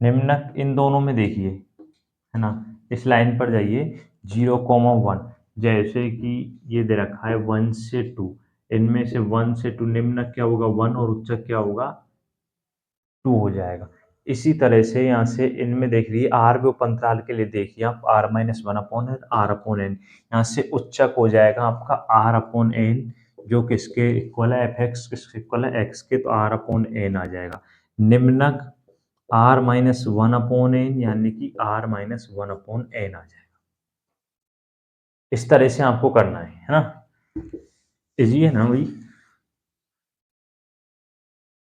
Speaker 1: निम्नक इन दोनों में, देखिए है ना, इस लाइन पर जाइए 0,1, जैसे कि ये दे रखा है 1 से 2, इनमें से 1 से 2 निम्नक क्या होगा? 1, और उच्चक क्या होगा? 2 हो जाएगा। इसी तरह से यहाँ से इनमें देख लीजिए आर के उपअंतराल के लिए देखिए आप R minus one upon N, R upon N, यहाँ से उच्चक हो जाएगा आपका आर अपॉन एन, जो किसके इक्वल है? एफ एक्स किसके इक्वल है? एक्स के, तो आर अपॉन एन आ जाएगा। निम्नक r minus one upon n, यानी कि r minus one upon n आ जाएगा। इस तरह से आपको करना है ना? इजी है ना भाई?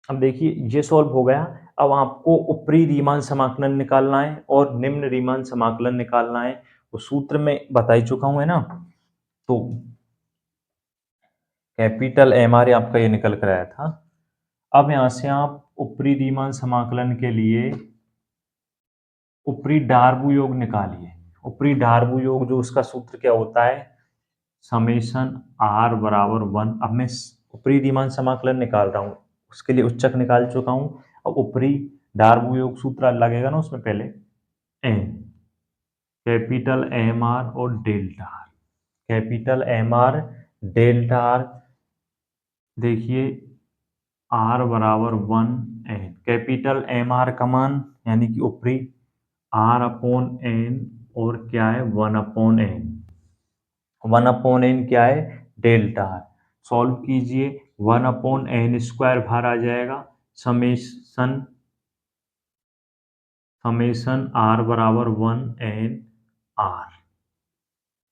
Speaker 1: अब देखिए ये सॉल्व हो गया। अब आपको ऊपरी रीमान समाकलन निकालना है और निम्न रीमान समाकलन निकालना है। वो सूत्र में बता ही चुका हूं, है ना? तो कैपिटल एम आर आपका ये निकल कर आया था। अब यहां से आप ऊपरी रीमान समाकलन के लिए ऊपरी डार्बू योग निकालिए। ऊपरी डार्बू योग जो उसका सूत्र क्या होता है? समेशन आर बराबर वन। अब मैं ऊपरी रीमान समाकलन निकाल रहा हूँ, उसके लिए उच्चक निकाल चुका हूँ। अब ऊपरी डार्बू योग सूत्र लगेगा ना उसमें, पहले एम, कैपिटल एम आर और delta are, capital M are delta R, देखिए आर बराबर one N, capital M R का मान यानी कि ऊपरी आर अपॉन एन, और क्या है? One upon N, one upon N क्या है? Delta R. सॉल्व कीजिए, वन अपॉन एन स्क्वायर बाहर आ जाएगा, समेशन समेशन आर बराबर वन एन आर,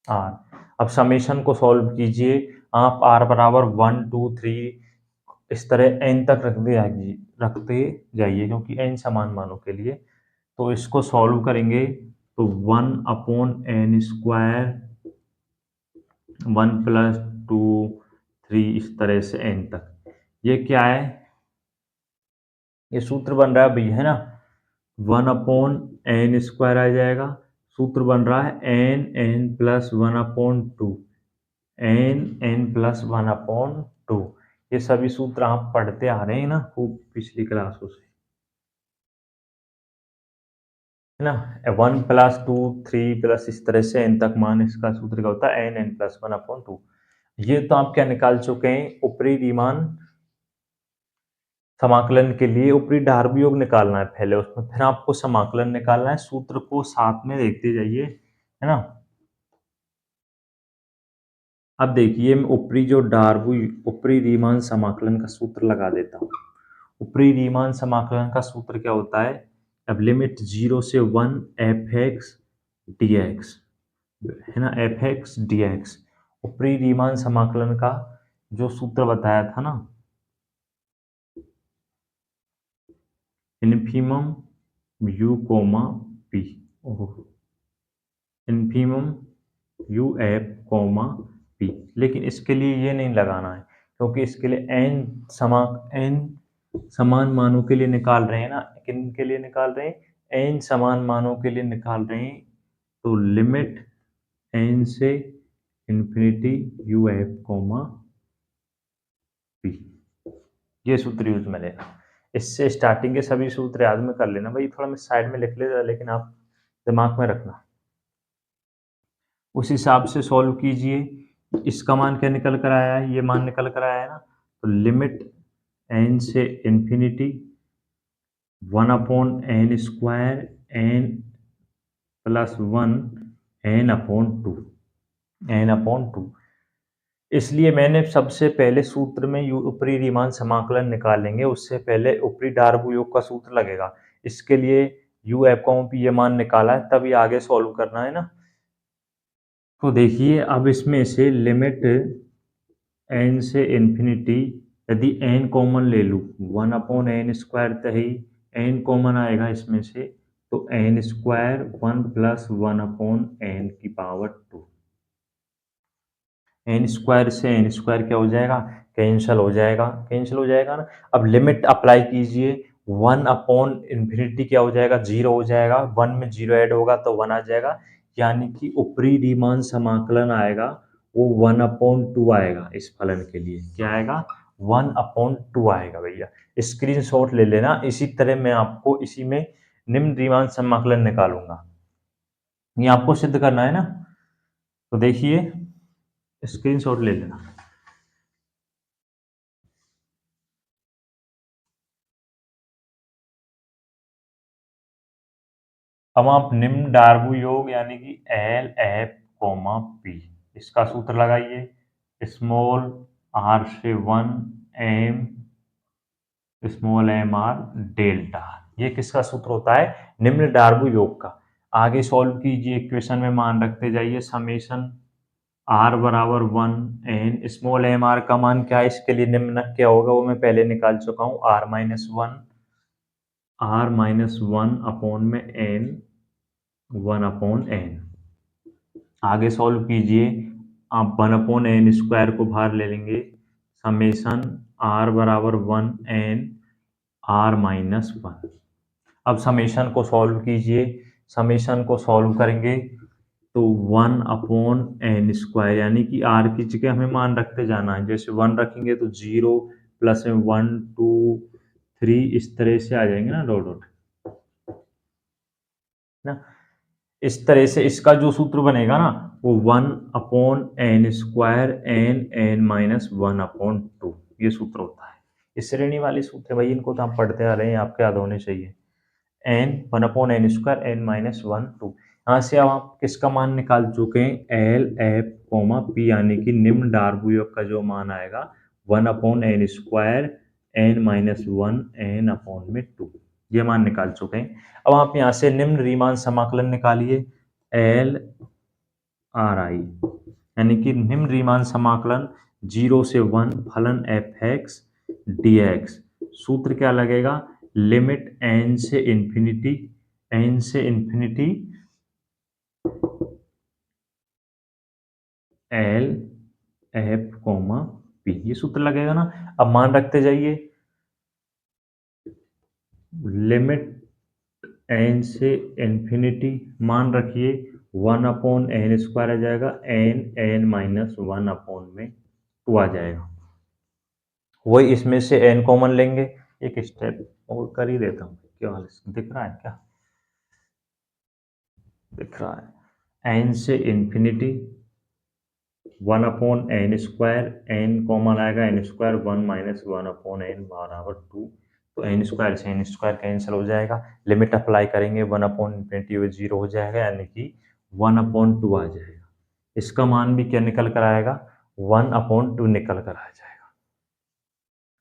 Speaker 1: आर। अब समेशन को सॉल्व कीजिए आप, आर बराबर 1 2 3 इस तरह एन तक रखते जाइए, क्योंकि एन समान मानों के लिए। तो इसको सॉल्व करेंगे तो one upon N square, one plus two three, इस तरह से एन तक। ये क्या है? ये सूत्र बन रहा है भैया, है ना? वन अपॉन एन स्क्वायर आ जाएगा, सूत्र बन रहा है N N plus one upon two, N N plus one upon two. ये सभी सूत्र आप पढ़ते आ रहे हैं ना खूब पिछली क्लासों से, है ना? One plus two three plus इस तरह से एन तक मान इसका सूत्र क्या होता है? N N plus one upon two. ये तो आप क्या निकाल चुके हैं? ऊपरी रीमान समाकलन के लिए ऊपरी डार्बी योग निकालना है पहले, उसमें फिर आपको समाकलन निकालना है। सूत्र को साथ में देखते जाइए, है ना? अब देखिए मैं ऊपरी जो डार्बू ऊपरी रीमान समाकलन का सूत्र लगा देता हूँ। ऊपरी रीमान समाकलन का सूत्र क्या होता है? अब लिमिट 0 से 1 एफ एक्स डी एक्स, है ना? एफ एक्स डी एक्स ऊपरी रीमान समाकलन का जो सूत्र बताया था ना, infimum U comma P, infimum U F comma P. लेकिन इसके लिए ये नहीं लगाना है, क्योंकि इसके लिए एन समान मानों के लिए निकाल रहे हैं ना। किन के लिए निकाल रहे हैं? एन समान मानों के लिए निकाल रहे हैं। तो लिमिट एन से infinity U F comma P, ये सूत्र यूज में लेना। इससे स्टार्टिंग के सभी सूत्र याद में कर लेना भाई, थोड़ा मैं साइड में लिख लेता लेकिन आप दिमाग में रखना। उस हिसाब से सॉल्व कीजिए। इसका मान क्या निकल कर आया है? ये मान निकल कर आया है ना। तो लिमिट एन से infinity one upon N square N plus one N upon two, N upon two. इसलिए मैंने सबसे पहले सूत्र में ऊपरी रीमान समाकलन निकालेंगे, उससे पहले ऊपरी डार्बू योग का सूत्र लगेगा। इसके लिए यू एफ का ये मान निकाला है, तभी आगे सॉल्व करना है ना। तो देखिए अब इसमें से लिमिट एन से इन्फिनिटी, यदि एन कॉमन ले लूँ, वन अपॉन एन स्क्वायर, तही एन कॉमन आएगा इसमें से, तो N square one plus one upon N की पावर टू, एन स्क्वायर से एन स्क्वायर क्या हो जाएगा, कैंसिल हो जाएगा, कैंसिल हो जाएगा ना। अब लिमिट अप्लाई कीजिए, 1/∞ क्या हो जाएगा, 0 हो जाएगा, 1 में 0 ऐड होगा तो 1 आ जाएगा, यानी कि ऊपरी रीमान समाकलन आएगा वो 1/2 आएगा। इस फलन के लिए क्या आएगा, 1/2 आएगा भैया। स्क्रीनशॉट ले लेना। इसी तरह मैं आपको इसी में निम्न रीमान समाकलन निकालूंगा, ये आपको सिद्ध करना है ना, तो देखिए स्क्रीनशॉट ले लेना। अब आप निम्न डार्बू योग यानी कि एल एफ कोमा पी, इसका सूत्र लगाइए। स्मॉल आर से 1 M small M R delta, ये किसका सूत्र होता है, निम्न डार्बू योग का। आगे सॉल्व कीजिए, इक्वेशन में मान रखते जाइए, समेशन आर बराबर 1 एन स्मॉल एम आर का मान क्या है, इसके लिए निम्न क्या होगा वो मैं पहले निकाल चुका हूँ, आर माइनस वन अपॉन में एन 1/n। आगे सॉल्व कीजिए, आप 1/n² को बाहर ले लेंगे, समेशन आर बराबर 1 n r-1। अब समेशन को सॉल्व कीजिए, समेशन को सॉल्व करेंगे तो 1/n² यानी कि आर की जगह हमें मान रखते जाना है, जैसे 1 रखेंगे तो 0 प्लस में 1 2 3 इस तरह से आ जाएंगे ना, डॉट डॉट ना। इस तरह से इसका जो सूत्र बनेगा ना वो 1/n² n-1/2 ये सूत्र होता है। इस श्रेणी वाले सूत्र भाई, इनको तो आप पढ़ते आ रहे हैं, आपके याद होने चाहिए। n 1/n² n-1/2, यहाँ से अब आप किसका मान निकाल चुके हैं, एल एफ कोमा पी, यानी कि निम्न डार्बू योग का जो मान आएगा 1/n² n-1/2, ये मान निकाल चुके हैं। अब आप यहाँ से निम्न रीमान समाकलन निकालिए, एल आर आई यानी कि निम्न रीमान समाकलन 0 से 1 फलन एफ एक्स डी एक्स। सूत्र क्या लगेगा, लिमिट एन से infinity L F comma P, ये सूत्र लगेगा ना। अब मान रखते जाइए, लिमिट एन से इंफिनिटी मान रखिए 1/n² आ जाएगा, n-1/2 आ जाएगा। वही इसमें से n कॉमन लेंगे, एक स्टेप और कर ही देता हूँ, क्या हाल है, दिख रहा है क्या, दिख रहा है, n से इंफिनिटी 1/n², n कॉमन आएगा, n² 1 - 1/n बराबर 2, तो n² से n² कैंसिल हो जाएगा, लिमिट अप्लाई करेंगे 1/∞ 0 हो जाएगा, यानी कि 1/2 आ जाएगा। इसका मान भी क्या निकल कर आएगा, 1/2 निकल कर आ जाएगा।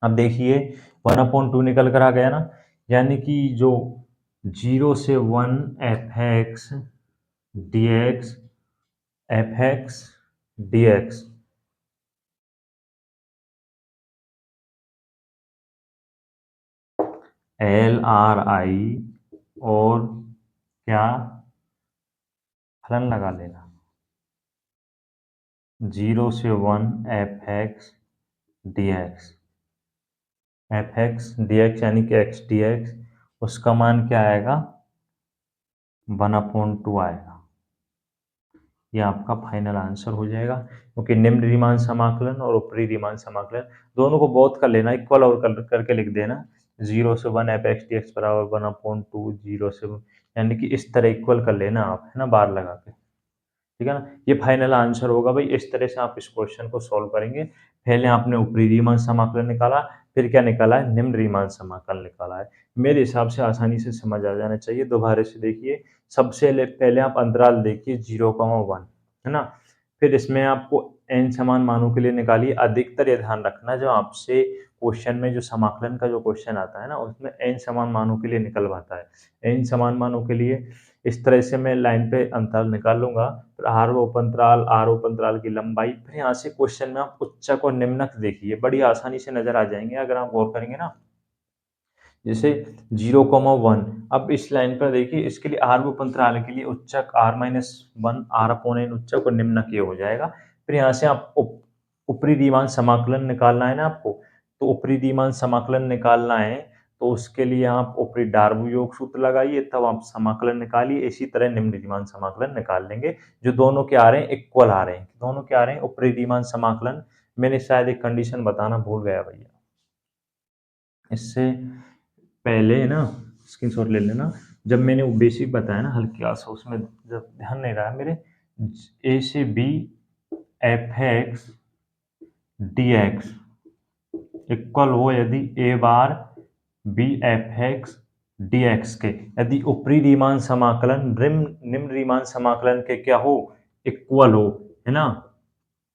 Speaker 1: अब देखिए 1/2 निकल कर आ गया ना, यानी कि जो 0 से 1 F x D x L R आई और क्या फलन लगा लेना, 0 से 1 एफ एक्स डी एक्स यानी कि एक्स डी एक्स, उसका मान क्या आएगा, 1/2 आएगा। ये आपका फाइनल आंसर हो जाएगा, क्योंकि निम्न रीमान समाकलन और ऊपरी रीमान समाकलन दोनों को बहुत कर लेना, इक्वल और करके लिख देना, 0 से 1 एफ एक्स डी एक्स बराबर 1/2 0 से 1, यानी कि इस तरह इक्वल कर लेना आप, है ना, बार लगा के, ठीक है ना। ये फाइनल आंसर होगा भाई। इस तरह से आप इस क्वेश्चन को सॉल्व करेंगे। पहले आपने ऊपरी रीमान समाकलन निकाला, फिर क्या निकाला है, निम्न रीमान समाकलन निकाला है। मेरे हिसाब से आसानी से समझ आ जाना चाहिए। दोबारा से देखिए, सबसे पहले आप अंतराल देखिए 0,1, है ना। फिर इसमें आपको n समान मानों के लिए निकालिए। अधिकतर ये ध्यान रखना, जो आपसे क्वेश्चन में जो समाकलन का जो क्वेश्चन आता है ना, उसमें n समान मानों के लिए निकलवाता है। n समान मानों के लिए इस तरह से मैं लाइन पे अंतराल निकाल लूंगा, फिर आर उपअंतराल की लंबाई, फिर यहाँ से क्वेश्चन में आप उच्चक और निम्नक देखिए, बड़ी आसानी से नजर आ जाएंगे अगर आप गौर करेंगे ना। जैसे 0,1, अब इस लाइन पर देखिए, इसके लिए आर उपअंतराल के लिए उच्चक r-1 r/n उच्चक और निम्नक ये हो जाएगा। फिर यहाँ से आप ऊपरी रीमान समाकलन निकालना है ना आपको, तो ऊपरी रीमान समाकलन निकालना है, तो उसके लिए आप ऊपरी डार्बू योग सूत्र लगाइए, तब आप समाकलन निकालिए। इसी तरह निम्न रीमान समाकलन निकाल लेंगे, जो दोनों के आ रहे हैं इक्वल आ रहे हैं, दोनों के आ रहे हैं ऊपरी रीमान समाकलन। मैंने शायद एक कंडीशन बताना भूल गया भैया, इससे पहले ना स्क्रीनशॉट ले लेना। जब मैंने वो बेसिक बताया ना हल्की क्लास, उसमें जब ध्यान नहीं रहा मेरे, ए से b F x D x equal हो यदि a bar b F x D x के, यदि ऊपरी रीमान समाकलन निम्न रीमान समाकलन के क्या हो, इक्वल हो, है ना,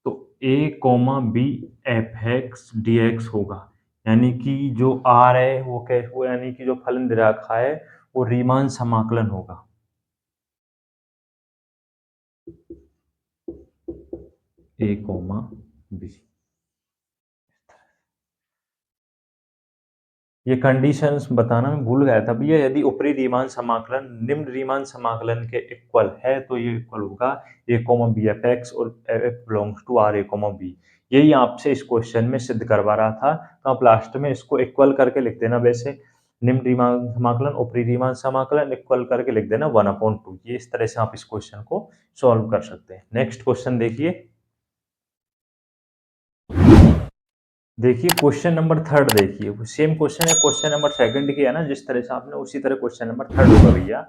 Speaker 1: तो a comma B F x D x होगा। यानी कि जो आर है वो वो यानी कि जो फलन दे रखा है वो रीमान समाकलन होगा। ए कोमा बी, ये कंडीशंस बताना मैं भूल गया था भैया। यदि ऊपरी रीमान समाकलन निम्न रीमान समाकलन के इक्वल है तो ये इक्वल होगा A comma B F X और F belongs to R A comma B. यही आपसे इस क्वेश्चन में सिद्ध करवा रहा था, तो आप लास्ट में इसको इक्वल करके लिख देना। वैसे निम्न रीमान समाकलन ऊपरी रीमान समाकलन इक्वल करके लिख देना 1/2। ये इस तरह से आप इस क्वेश्चन को सॉल्व कर सकते हैं। नेक्स्ट क्वेश्चन देखिए, देखिए क्वेश्चन नंबर थर्ड देखिए, सेम क्वेश्चन है, क्वेश्चन नंबर सेकंड किया ना जिस तरह से आपने, उसी तरह क्वेश्चन नंबर थर्ड होगा भैया।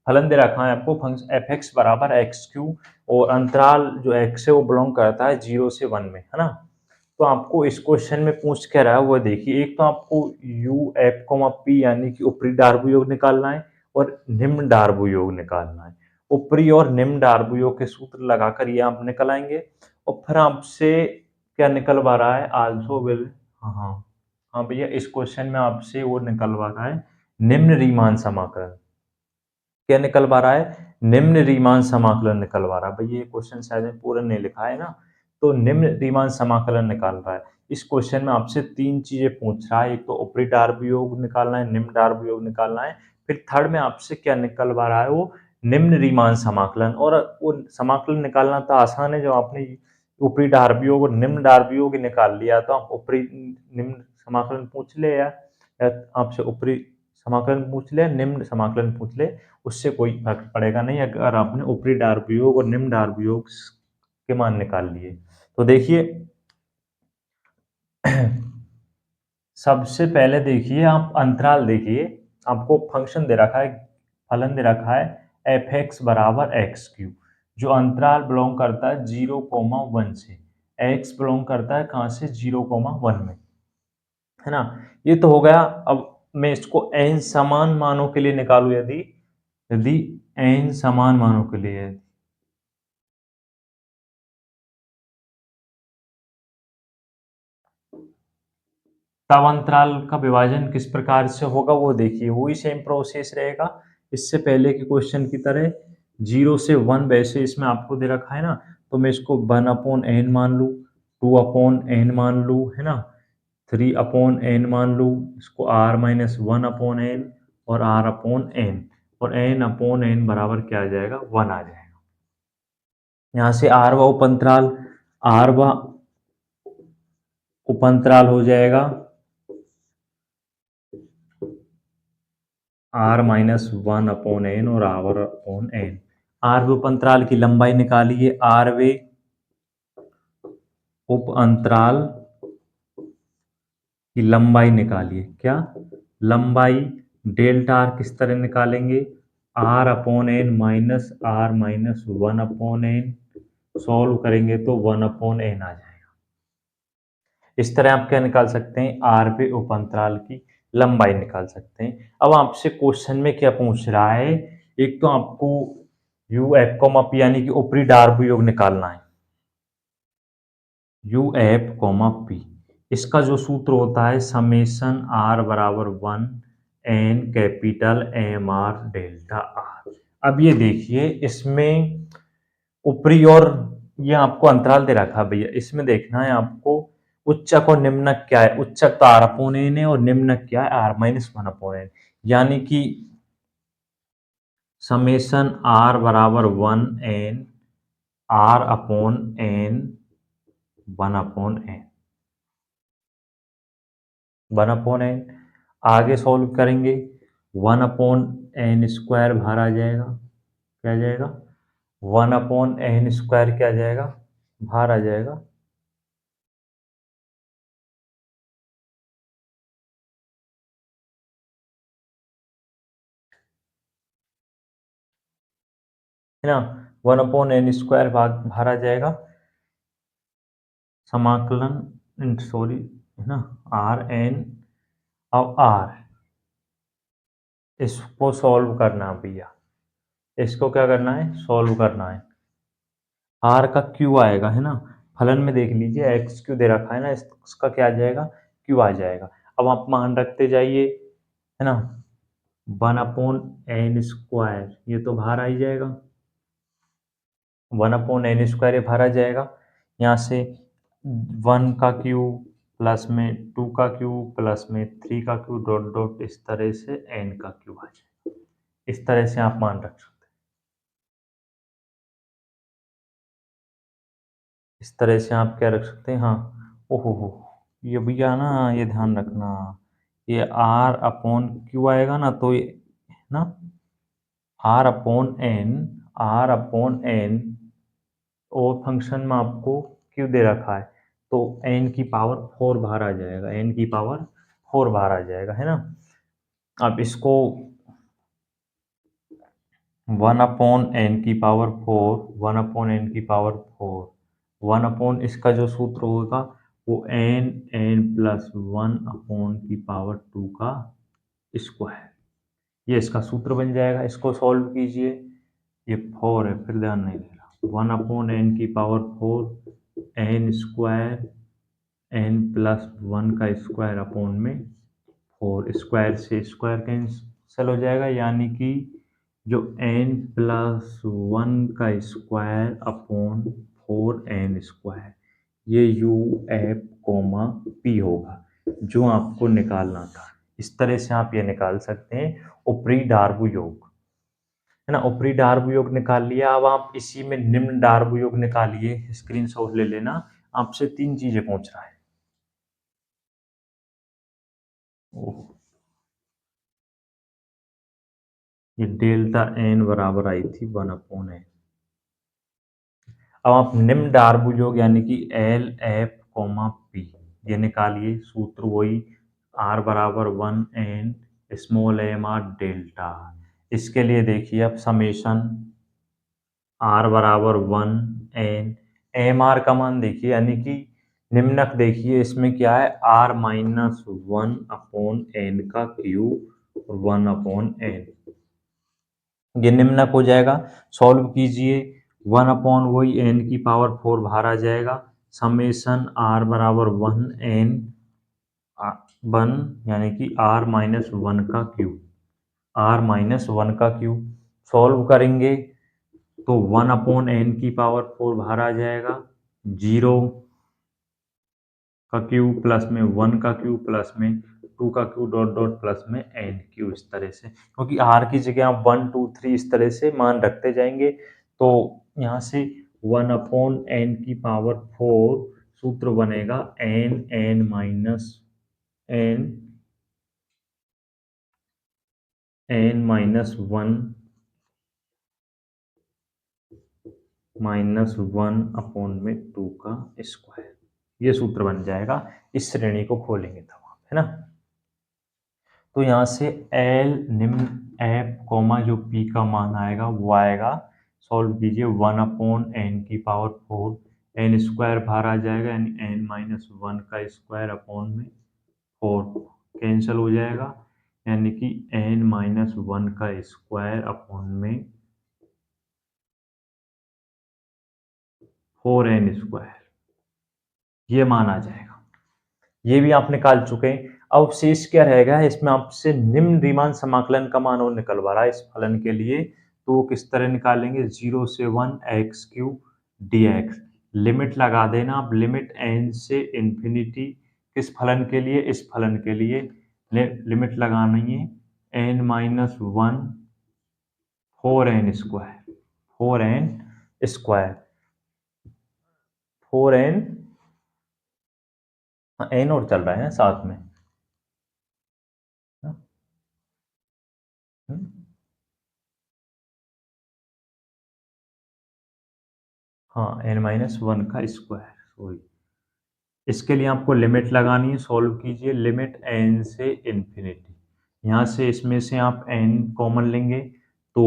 Speaker 1: फलन दे रखा है आपको फंक्शन एफ एक्स बराबर एक्स क्यू, और अंतराल जो एक्स है वो बिलोंग करता है 0 से 1 में, है ना। तो आपको इस क्वेश्चन में पूछ क्या रहा है वो देखिए। एक तो आपको यू एफ कोमा पी यानी कि ऊपरी डार्बू योग निकालना है और निम्न डार्बू योग निकालना है। ऊपरी और निम्न डार्बू योग के सूत्र लगाकर ये आप निकल आएंगे, और फिर आपसे क्या निकलवा रहा है, आल्सो विल, हाँ हाँ हाँ भैया, इस क्वेश्चन में आपसे वो निकलवा रहा है निम्न रीमान समाकलन। क्या निकलवा रहा है, निम्न रीमान समाकलन निकलवा रहा है भैया। ये क्वेश्चन शायद पूरा नहीं लिखा है ना, तो निम्न रीमान समाकलन निकाल रहा है। इस क्वेश्चन में आपसे तीन चीजें पूछ रहा है, एक तो ऊपरी डार्बू योग निकालना है, निम्न डार्बू योग निकालना है, फिर थर्ड में आपसे क्या निकलवा रहा है, वो निम्न रीमान समाकलन। और वो समाकलन निकालना तो आसान है, जो आपने ऊपरी डार्बू योग और निम्न डार्बू योग निकाल लिया, तो आप ऊपरी निम्न समाकलन पूछ ले, या आपसे ऊपरी समाकलन पूछ ले, निम्न समाकलन पूछ ले, उससे कोई फर्क पड़ेगा नहीं अगर आपने ऊपरी डार्बू योग और निम्न डार्बू योग के मान निकाल लिए। तो देखिए सबसे पहले देखिए आप अंतराल देखिए, आपको फंक्शन दे रखा है, फलन दे रखा है एफ एक्स बराबर एक्स क्यू, जो अंतराल बिलोंग करता है 0,1 से। एक्स बिलोंग करता है कहाँ से, 0,1 में, है ना। ये तो हो गया। अब मैं इसको n समान मानों के लिए निकालू, यदि यदि n समान मानों के लिए, तब अंतराल का विभाजन किस प्रकार से होगा वो देखिए, वही सेम प्रोसेस रहेगा इससे पहले के क्वेश्चन की तरह। 0 से 1 वैसे इसमें आपको दे रखा है ना, तो मैं इसको 1/n मान लूँ, 2/n मान लूँ, है ना, 3/n मान लूँ, इसको r-1/n और r/n, और n/n बराबर क्या आ जाएगा, 1 आ जाएगा। यहाँ से r व उपअंतराल, r व उपअंतराल हो जाएगा r-1/n और r/n। r उप अंतराल की लंबाई निकालिए, r उप अंतराल की लंबाई निकालिए, क्या लंबाई, डेल्टा r किस तरह निकालेंगे, r/n माइनस r-1/n, सॉल्व करेंगे तो 1/n आ जाएगा। इस तरह आप क्या निकाल सकते हैं, r उप अंतराल की लंबाई निकाल सकते हैं। अब आपसे क्वेश्चन में क्या पूछ रहा है, एक तो आपको यू एफ कॉमा पी यानी कि ऊपरी डार्बू योग निकालना है, यू एफ कॉमा पी, इसका जो सूत्र होता है समेशन r बराबर 1 n capital M are delta are. अब ये देखिए इसमें ऊपरी और ये आपको अंतराल दे रखा है भैया, इसमें देखना है आपको उच्चक और निम्नक क्या है। उच्चक तो r/n है और निम्नक क्या है, r-1/n, यानी कि समेशन r बराबर 1 n are upon N 1/n 1/n। आगे सॉल्व करेंगे 1/n² बाहर आ जाएगा, क्या आ जाएगा 1/n² क्या आ जाएगा बाहर आ जाएगा। है ना 1/n² बाहर आ जाएगा। समाकलन सॉरी है ना आर एन अब आर इसको सॉल्व करना है भैया, इसको क्या करना है सॉल्व करना है। आर का क्यू आएगा है ना, फलन में देख लीजिए एक्स क्यू दे रखा है ना, इसका क्या आ जाएगा क्यू आ जाएगा। अब आप मान रखते जाइए है ना 1/n² ये तो बाहर आ ही जाएगा, 1/n² ये बाहर आ जाएगा। यहाँ से 1 का क्यूब प्लस में 2 का क्यूब प्लस में 3 का क्यूब डॉट डॉट इस तरह से n का क्यूब आ जाएगा। इस तरह से आप मान रख सकते हैं, इस तरह से आप क्या रख सकते हैं। हाँ ओहो हो ये भैया ना ये ध्यान रखना, ये आर अपॉन क्यू आएगा ना तो ये ना आर अपॉन एन और फंक्शन में आपको क्यू दे रखा है तो एन की पावर 4 बाहर आ जाएगा, एन की पावर 4 बाहर आ जाएगा है ना। अब इसको 1/n⁴, 1/n इसका जो सूत्र होगा वो n+1/2 का स्क्वायर, ये इसका सूत्र बन जाएगा। इसको सॉल्व कीजिए, ये 4 है फिर ध्यान नहीं दे रहा, 1/n⁴ n² n+1 का स्क्वायर अपॉन में 4, स्क्वायर से स्क्वायर कैंसिल हो जाएगा, यानी कि जो n+1 का स्क्वायर अपॉन 4n² ये यू एफ कोमा पी होगा जो आपको निकालना था। इस तरह से आप ये निकाल सकते हैं ऊपरी डार्बू योग है ना, ऊपरी डार्बू योग निकाल लिया। अब आप इसी में निम्न डार्बू योग निकालिए, स्क्रीनशॉट ले लेना, आपसे 3 चीजें पूछ रहा है। ओह, ये डेल्टा एन बराबर आई थी 1/n। अब आप निम्न डार्बू योग यानी कि एल एफ कोमा पी ये निकालिए, सूत्र वही आर बराबर 1n small M R delta. इसके लिए देखिए अब समेशन आर बराबर 1n एम आर का मान देखिए, यानी कि निम्नक देखिए इसमें क्या है r-1/n का क्यूब और 1/n ये निम्नक हो जाएगा। सॉल्व कीजिए 1/ वही n की पावर 4 बाहर आ जाएगा, समेशन r बराबर 1n 1 यानी कि r-1 का क्यूब, r-1 का क्यूब सॉल्व करेंगे तो 1/n की पावर 4 बाहर आ जाएगा, 0 का क्यूब प्लस में 1 का क्यूब प्लस में 2 का क्यूब डॉट डॉट प्लस में n क्यूब, इस तरह से क्योंकि r की जगह आप 1 2 3 इस तरह से मान रखते जाएंगे तो यहाँ से 1/n की पावर 4 सूत्र बनेगा n माइनस -1 में 2 का स्क्वायर, ये सूत्र बन जाएगा। इस श्रेणी को खोलेंगे तब आप है ना। तो यहाँ से एल निम्न एफ कोमा जो पी का मान आएगा वो आएगा, सॉल्व कीजिए 1/n की पावर 4 n² बाहर आ जाएगा, यानी n-1 का स्क्वायर अपॉन में 4 कैंसिल हो जाएगा, यानी कि n-1 का स्क्वायर अपॉन में 4n², ये मान आ जाएगा। ये भी आप निकाल चुके हैं। अब शेष क्या रहेगा, इसमें आपसे निम्न रीमान समाकलन का मान और निकलवा रहा है इस फलन के लिए, तो वो किस तरह निकालेंगे 0 से 1 x³ dx, लिमिट लगा देना आप, लिमिट n से इन्फिनिटी किस फलन के लिए, इस फलन के लिए लिमिट लगानी है n-1 4n² 4n, हाँ, n और चल रहा है साथ में। हाँ, हम्म, हाँ, n-1 का स्क्वायर, सॉरी। इसके लिए आपको लिमिट लगानी है, सॉल्व कीजिए, लिमिट n से इन्फिनिटी। यहाँ से इसमें से आप n कॉमन लेंगे तो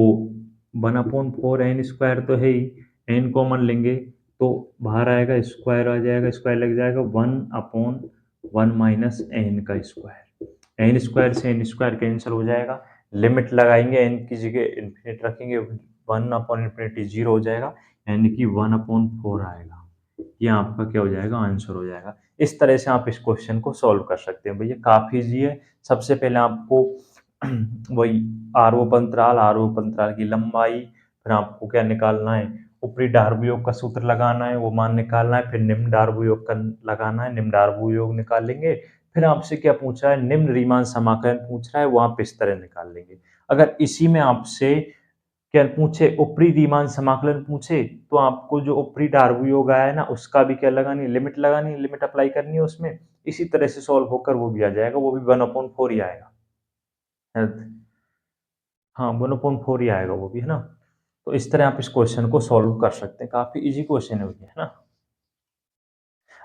Speaker 1: 1/4n² तो है ही, n कॉमन लेंगे तो बाहर आएगा, स्क्वायर आ जाएगा, स्क्वायर लग जाएगा 1/1 माइनस n का स्क्वायर। एन स्क्वायर से एन स्क्वायर कैंसिल हो जाएगा, लिमिट लगाएंगे, एन की जगह इन्फिनिट रखेंगे, 1/इन्फिनिटी 0 हो जाएगा, यानी कि 1/4 आएगा। ये आपका क्या हो जाएगा, आंसर हो जाएगा। इस तरह से आप इस क्वेश्चन को सॉल्व कर सकते हैं भैया, काफ़ी ईजी है। सबसे पहले आपको वही आर ओ पंतराल की लंबाई, फिर आपको क्या निकालना है, ऊपरी डार्बुयोग का सूत्र लगाना है, वो मान निकालना है, फिर निम्न डार्बुयोग का लगाना है, निम्न डार्बुयोग निकाल लेंगे। फिर आपसे क्या पूछ रहा है, निम्न रीमान समाकलन पूछ रहा है, वो आप इस तरह निकाल लेंगे। अगर इसी में आपसे क्या पूछे, ऊपरी रीमान समाकलन पूछे, तो आपको जो ऊपरी डार्बुयोग आया है ना, उसका भी क्या लगानी है, लिमिट लगानी है, लिमिट अप्लाई करनी है उसमें। इसी तरह से सॉल्व होकर वो भी आ जाएगा, वो भी 1/4 ही आएगा। हाँ, 1/4 ही आएगा वो भी, है ना। तो इस तरह आप इस क्वेश्चन को सॉल्व कर सकते हैं, काफी इजी क्वेश्चन है भैया, है ना।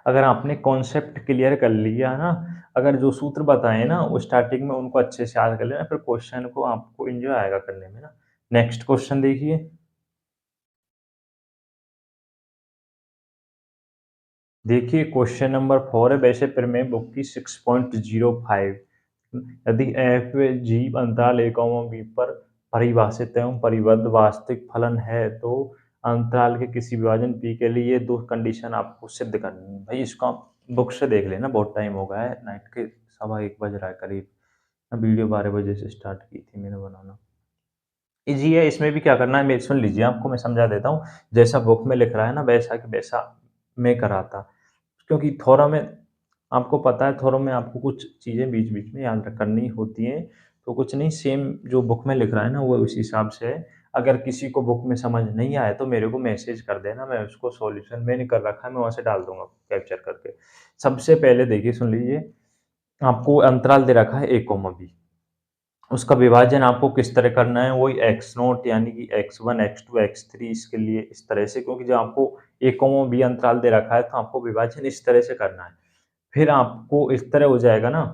Speaker 1: अगर आपने कॉन्सेप्ट क्लियर कर लिया ना, अगर जो सूत्र बताए ना वो स्टार्टिंग में, उनको अच्छे से याद कर लेना, फिर क्वेश्चन को आपको एंजॉय आएगा करने में ना। नेक्स्ट क्वेश्चन देखिए। देखिए क्वेश्चन नंबर 4 है, वैसे फिर मैं बुक की 6.05, यदि एफ जी अंतराल ए कॉमा बी पर परिभाषित एवं परिबद्ध वास्तविक फलन है, तो अंतराल के किसी विभाजन पी के लिए ये दो कंडीशन आपको सिद्ध करनी है। भाई इसको आप बुक से देख लेना, बहुत टाइम हो गया है, नाइट के 1:15 बज रहा है करीब। वीडियो 12 बजे से स्टार्ट की थी मैंने बनाना। ईजी है, इसमें भी क्या करना है, मैं सुन लीजिए, आपको मैं समझा देता हूँ। जैसा बुक में लिख रहा है ना, वैसा कि वैसा मैं कराता, क्योंकि थोड़ा में आपको पता है, थोड़ा में आपको कुछ चीज़ें बीच-बीच में याद करनी होती हैं, तो कुछ नहीं, सेम जो बुक में लिख रहा है ना, वो उस हिसाब से है। अगर किसी को बुक में समझ नहीं आए, तो मेरे को मैसेज कर देना, मैं उसको सॉल्यूशन मैंने कर रखा है, मैं वहाँ से डाल दूँगा कैप्चर करके। सबसे पहले देखिए, सुन लीजिए, आपको अंतराल दे रखा है a, b, उसका विभाजन आपको किस तरह करना है, वही x0 यानी कि x1, x2, x3, इसके लिए इस तरह से, क्योंकि जब आपको a, b अंतराल दे रखा है, तो आपको विभाजन इस तरह से करना है। फिर आपको इस तरह हो जाएगा ना,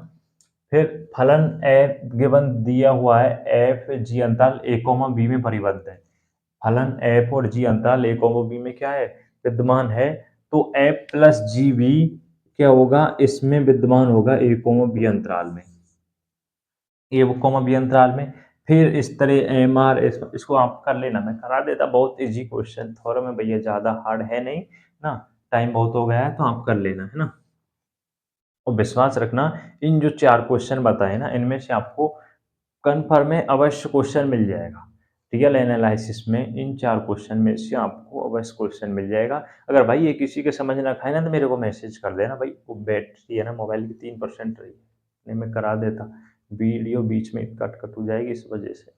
Speaker 1: फिर फलन एफ गिवन दिया हुआ है, एफ जी अंतराल ए कोमा बी में परिबद्ध है। फलन एफ और जी अंतराल ए कोमा बी में क्या है, विद्यमान है। तो एफ प्लस जी भी क्या होगा, इसमें विद्यमान होगा ए कोमा बी अंतराल में, ए कोमा बी अंतराल में। फिर इस तरह एम आर, इसको आप कर लेना, मैं करा देता, बहुत इजी क्वेश्चन, थोड़ा में भैया ज़्यादा हार्ड है नहीं ना, टाइम बहुत हो गया है, तो आप कर लेना, है ना। और विश्वास रखना, इन जो 4 क्वेश्चन बताए ना, इनमें से आपको कन्फर्म है अवश्य क्वेश्चन मिल जाएगा। रियल एनालिसिस में इन 4 क्वेश्चन में से आपको अवश्य क्वेश्चन मिल जाएगा। अगर भाई ये किसी के समझ ना खाए ना, तो मेरे को मैसेज कर देना भाई, वो बैटरी है ना मोबाइल की 3% रही है, नहीं मैं करा देता। वीडियो बीच में कट-कट हो जाएगी इस वजह से,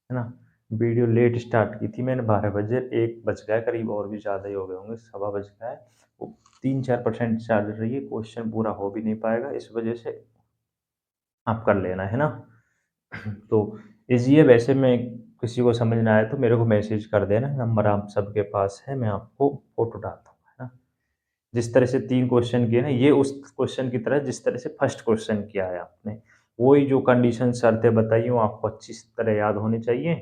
Speaker 1: है ना। वीडियो लेट स्टार्ट की थी मैंने, 12 बजे, 1 बज गया करीब, और भी ज़्यादा ही हो गए होंगे, सवा बज गया है। वो 3-4% चल रही है, क्वेश्चन पूरा हो भी नहीं पाएगा, इस वजह से आप कर लेना, है ना। तो ईज़ी है, वैसे में किसी को समझ ना आए तो मेरे को मैसेज कर देना, नंबर आप सबके पास है, मैं आपको फ़ोटो डाल दूँगा, है ना। जिस तरह से 3 क्वेश्चन किए ना, ये उस क्वेश्चन की तरह जिस तरह से फर्स्ट क्वेश्चन किया है आपने, वही जो कंडीशन शर्तें बताई वो आपको अच्छी तरह याद होनी चाहिए।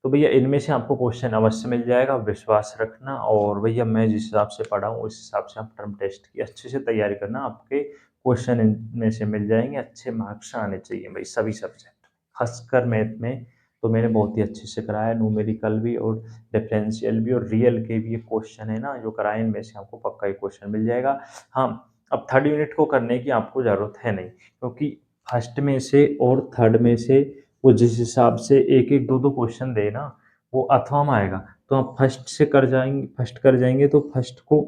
Speaker 1: तो भैया इनमें से आपको क्वेश्चन अवश्य मिल जाएगा, विश्वास रखना, और भैया मैं जिस हिसाब से पढ़ा हूँ उस हिसाब से आप टर्म टेस्ट की अच्छे से तैयारी करना, आपके क्वेश्चन इनमें से मिल जाएँगे, अच्छे मार्क्स आने चाहिए भाई सभी सब्जेक्ट, खासकर मैथ में तो मैंने बहुत ही अच्छे से कराया, न्यूमेरिकल भी और डिफरेंशियल भी और रियल के भी ये क्वेश्चन है ना जो कराए, इनमें से आपको पक्का ही क्वेश्चन मिल जाएगा। हाँ, अब थर्ड यूनिट को करने की आपको ज़रूरत है नहीं, क्योंकि फर्स्ट में से और थर्ड में से वो जिस हिसाब से एक-एक, दो-दो क्वेश्चन दे ना, वो अथवा में आएगा। तो आप फर्स्ट कर जाएँगे तो फर्स्ट को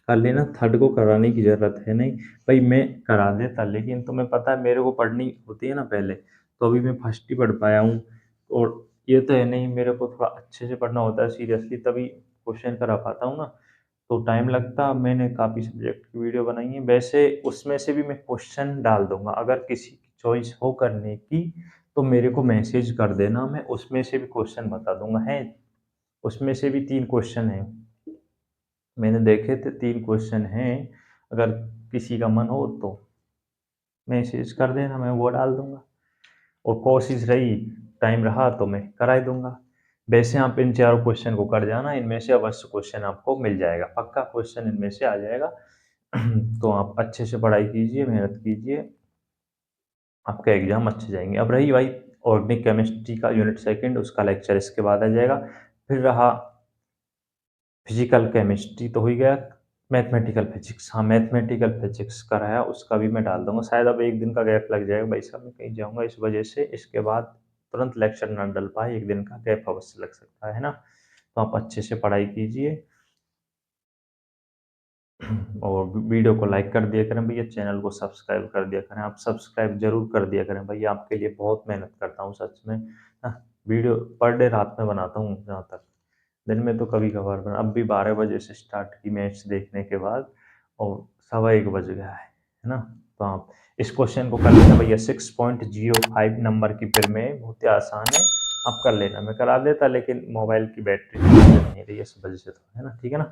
Speaker 1: कर लेना, थर्ड को कराने की ज़रूरत है नहीं। भाई मैं करा देता, लेकिन तुम्हें पता है मेरे को पढ़नी होती है ना पहले, तो अभी मैं फर्स्ट ही पढ़ पाया हूँ, और ये तो है नहीं, मेरे को थोड़ा अच्छे से पढ़ना होता है सीरियसली, तभी क्वेश्चन करा पाता हूँ ना। तो टाइम लगता। मैंने काफ़ी सब्जेक्ट की वीडियो बनाई है, वैसे उसमें से भी मैं क्वेश्चन डाल दूँगा। अगर किसी की चॉइस हो करने की, तो मेरे को मैसेज कर देना, मैं उसमें से भी क्वेश्चन बता दूँगा। हैं, उसमें से भी 3 क्वेश्चन हैं, मैंने देखे थे 3 क्वेश्चन हैं, अगर किसी का मन हो तो मैसेज कर देना, मैं वो डाल दूँगा। और कोशिश रही, टाइम रहा तो मैं करा ही दूँगा। वैसे आप इन चारों क्वेश्चन को कर जाना, इनमें से अवश्य क्वेश्चन आपको मिल जाएगा, पक्का क्वेश्चन इनमें से आ जाएगा। तो आप अच्छे से पढ़ाई कीजिए, मेहनत कीजिए, आपके एग्ज़ाम अच्छे जाएँगे। अब रही भाई ऑर्गेनिक केमिस्ट्री का यूनिट सेकंड, उसका लेक्चर इसके बाद आ जाएगा। फिर रहा फिज़िकल केमिस्ट्री तो हो ही गया, मैथमेटिकल फिज़िक्स, हाँ, मैथमेटिकल फिज़िक्स का रहा, उसका भी मैं डाल दूँगा। शायद अब 1 दिन का गैप लग जाएगा भाई साहब, मैं कहीं जाऊँगा इस वजह से, इसके बाद तुरंत लेक्चर ना डल पाए, 1 दिन का गैप अवश्य लग सकता है ना? तो आप अच्छे से पढ़ाई कीजिए। और वीडियो को लाइक कर दिया करें भैया, चैनल को सब्सक्राइब कर दिया करें। आप सब्सक्राइब ज़रूर कर दिया करें भैया, आपके लिए बहुत मेहनत करता हूँ सच में। वीडियो पर डे रात में बनाता हूँ जहाँ तक। दिन में तो कभी-कभार बना, अब भी 12 बजे से स्टार्ट की मैच देखने के बाद, और सवा 1 बज गया है ना? तो आप इस क्वेश्चन को कर लेना भैया, 6.05 नंबर की फिर में बहुत ही आसान है, आप कर लेना। मैं करा देता लेकिन मोबाइल की बैटरी नहीं रही, इस वजह से तो, है ना? ठीक है ना?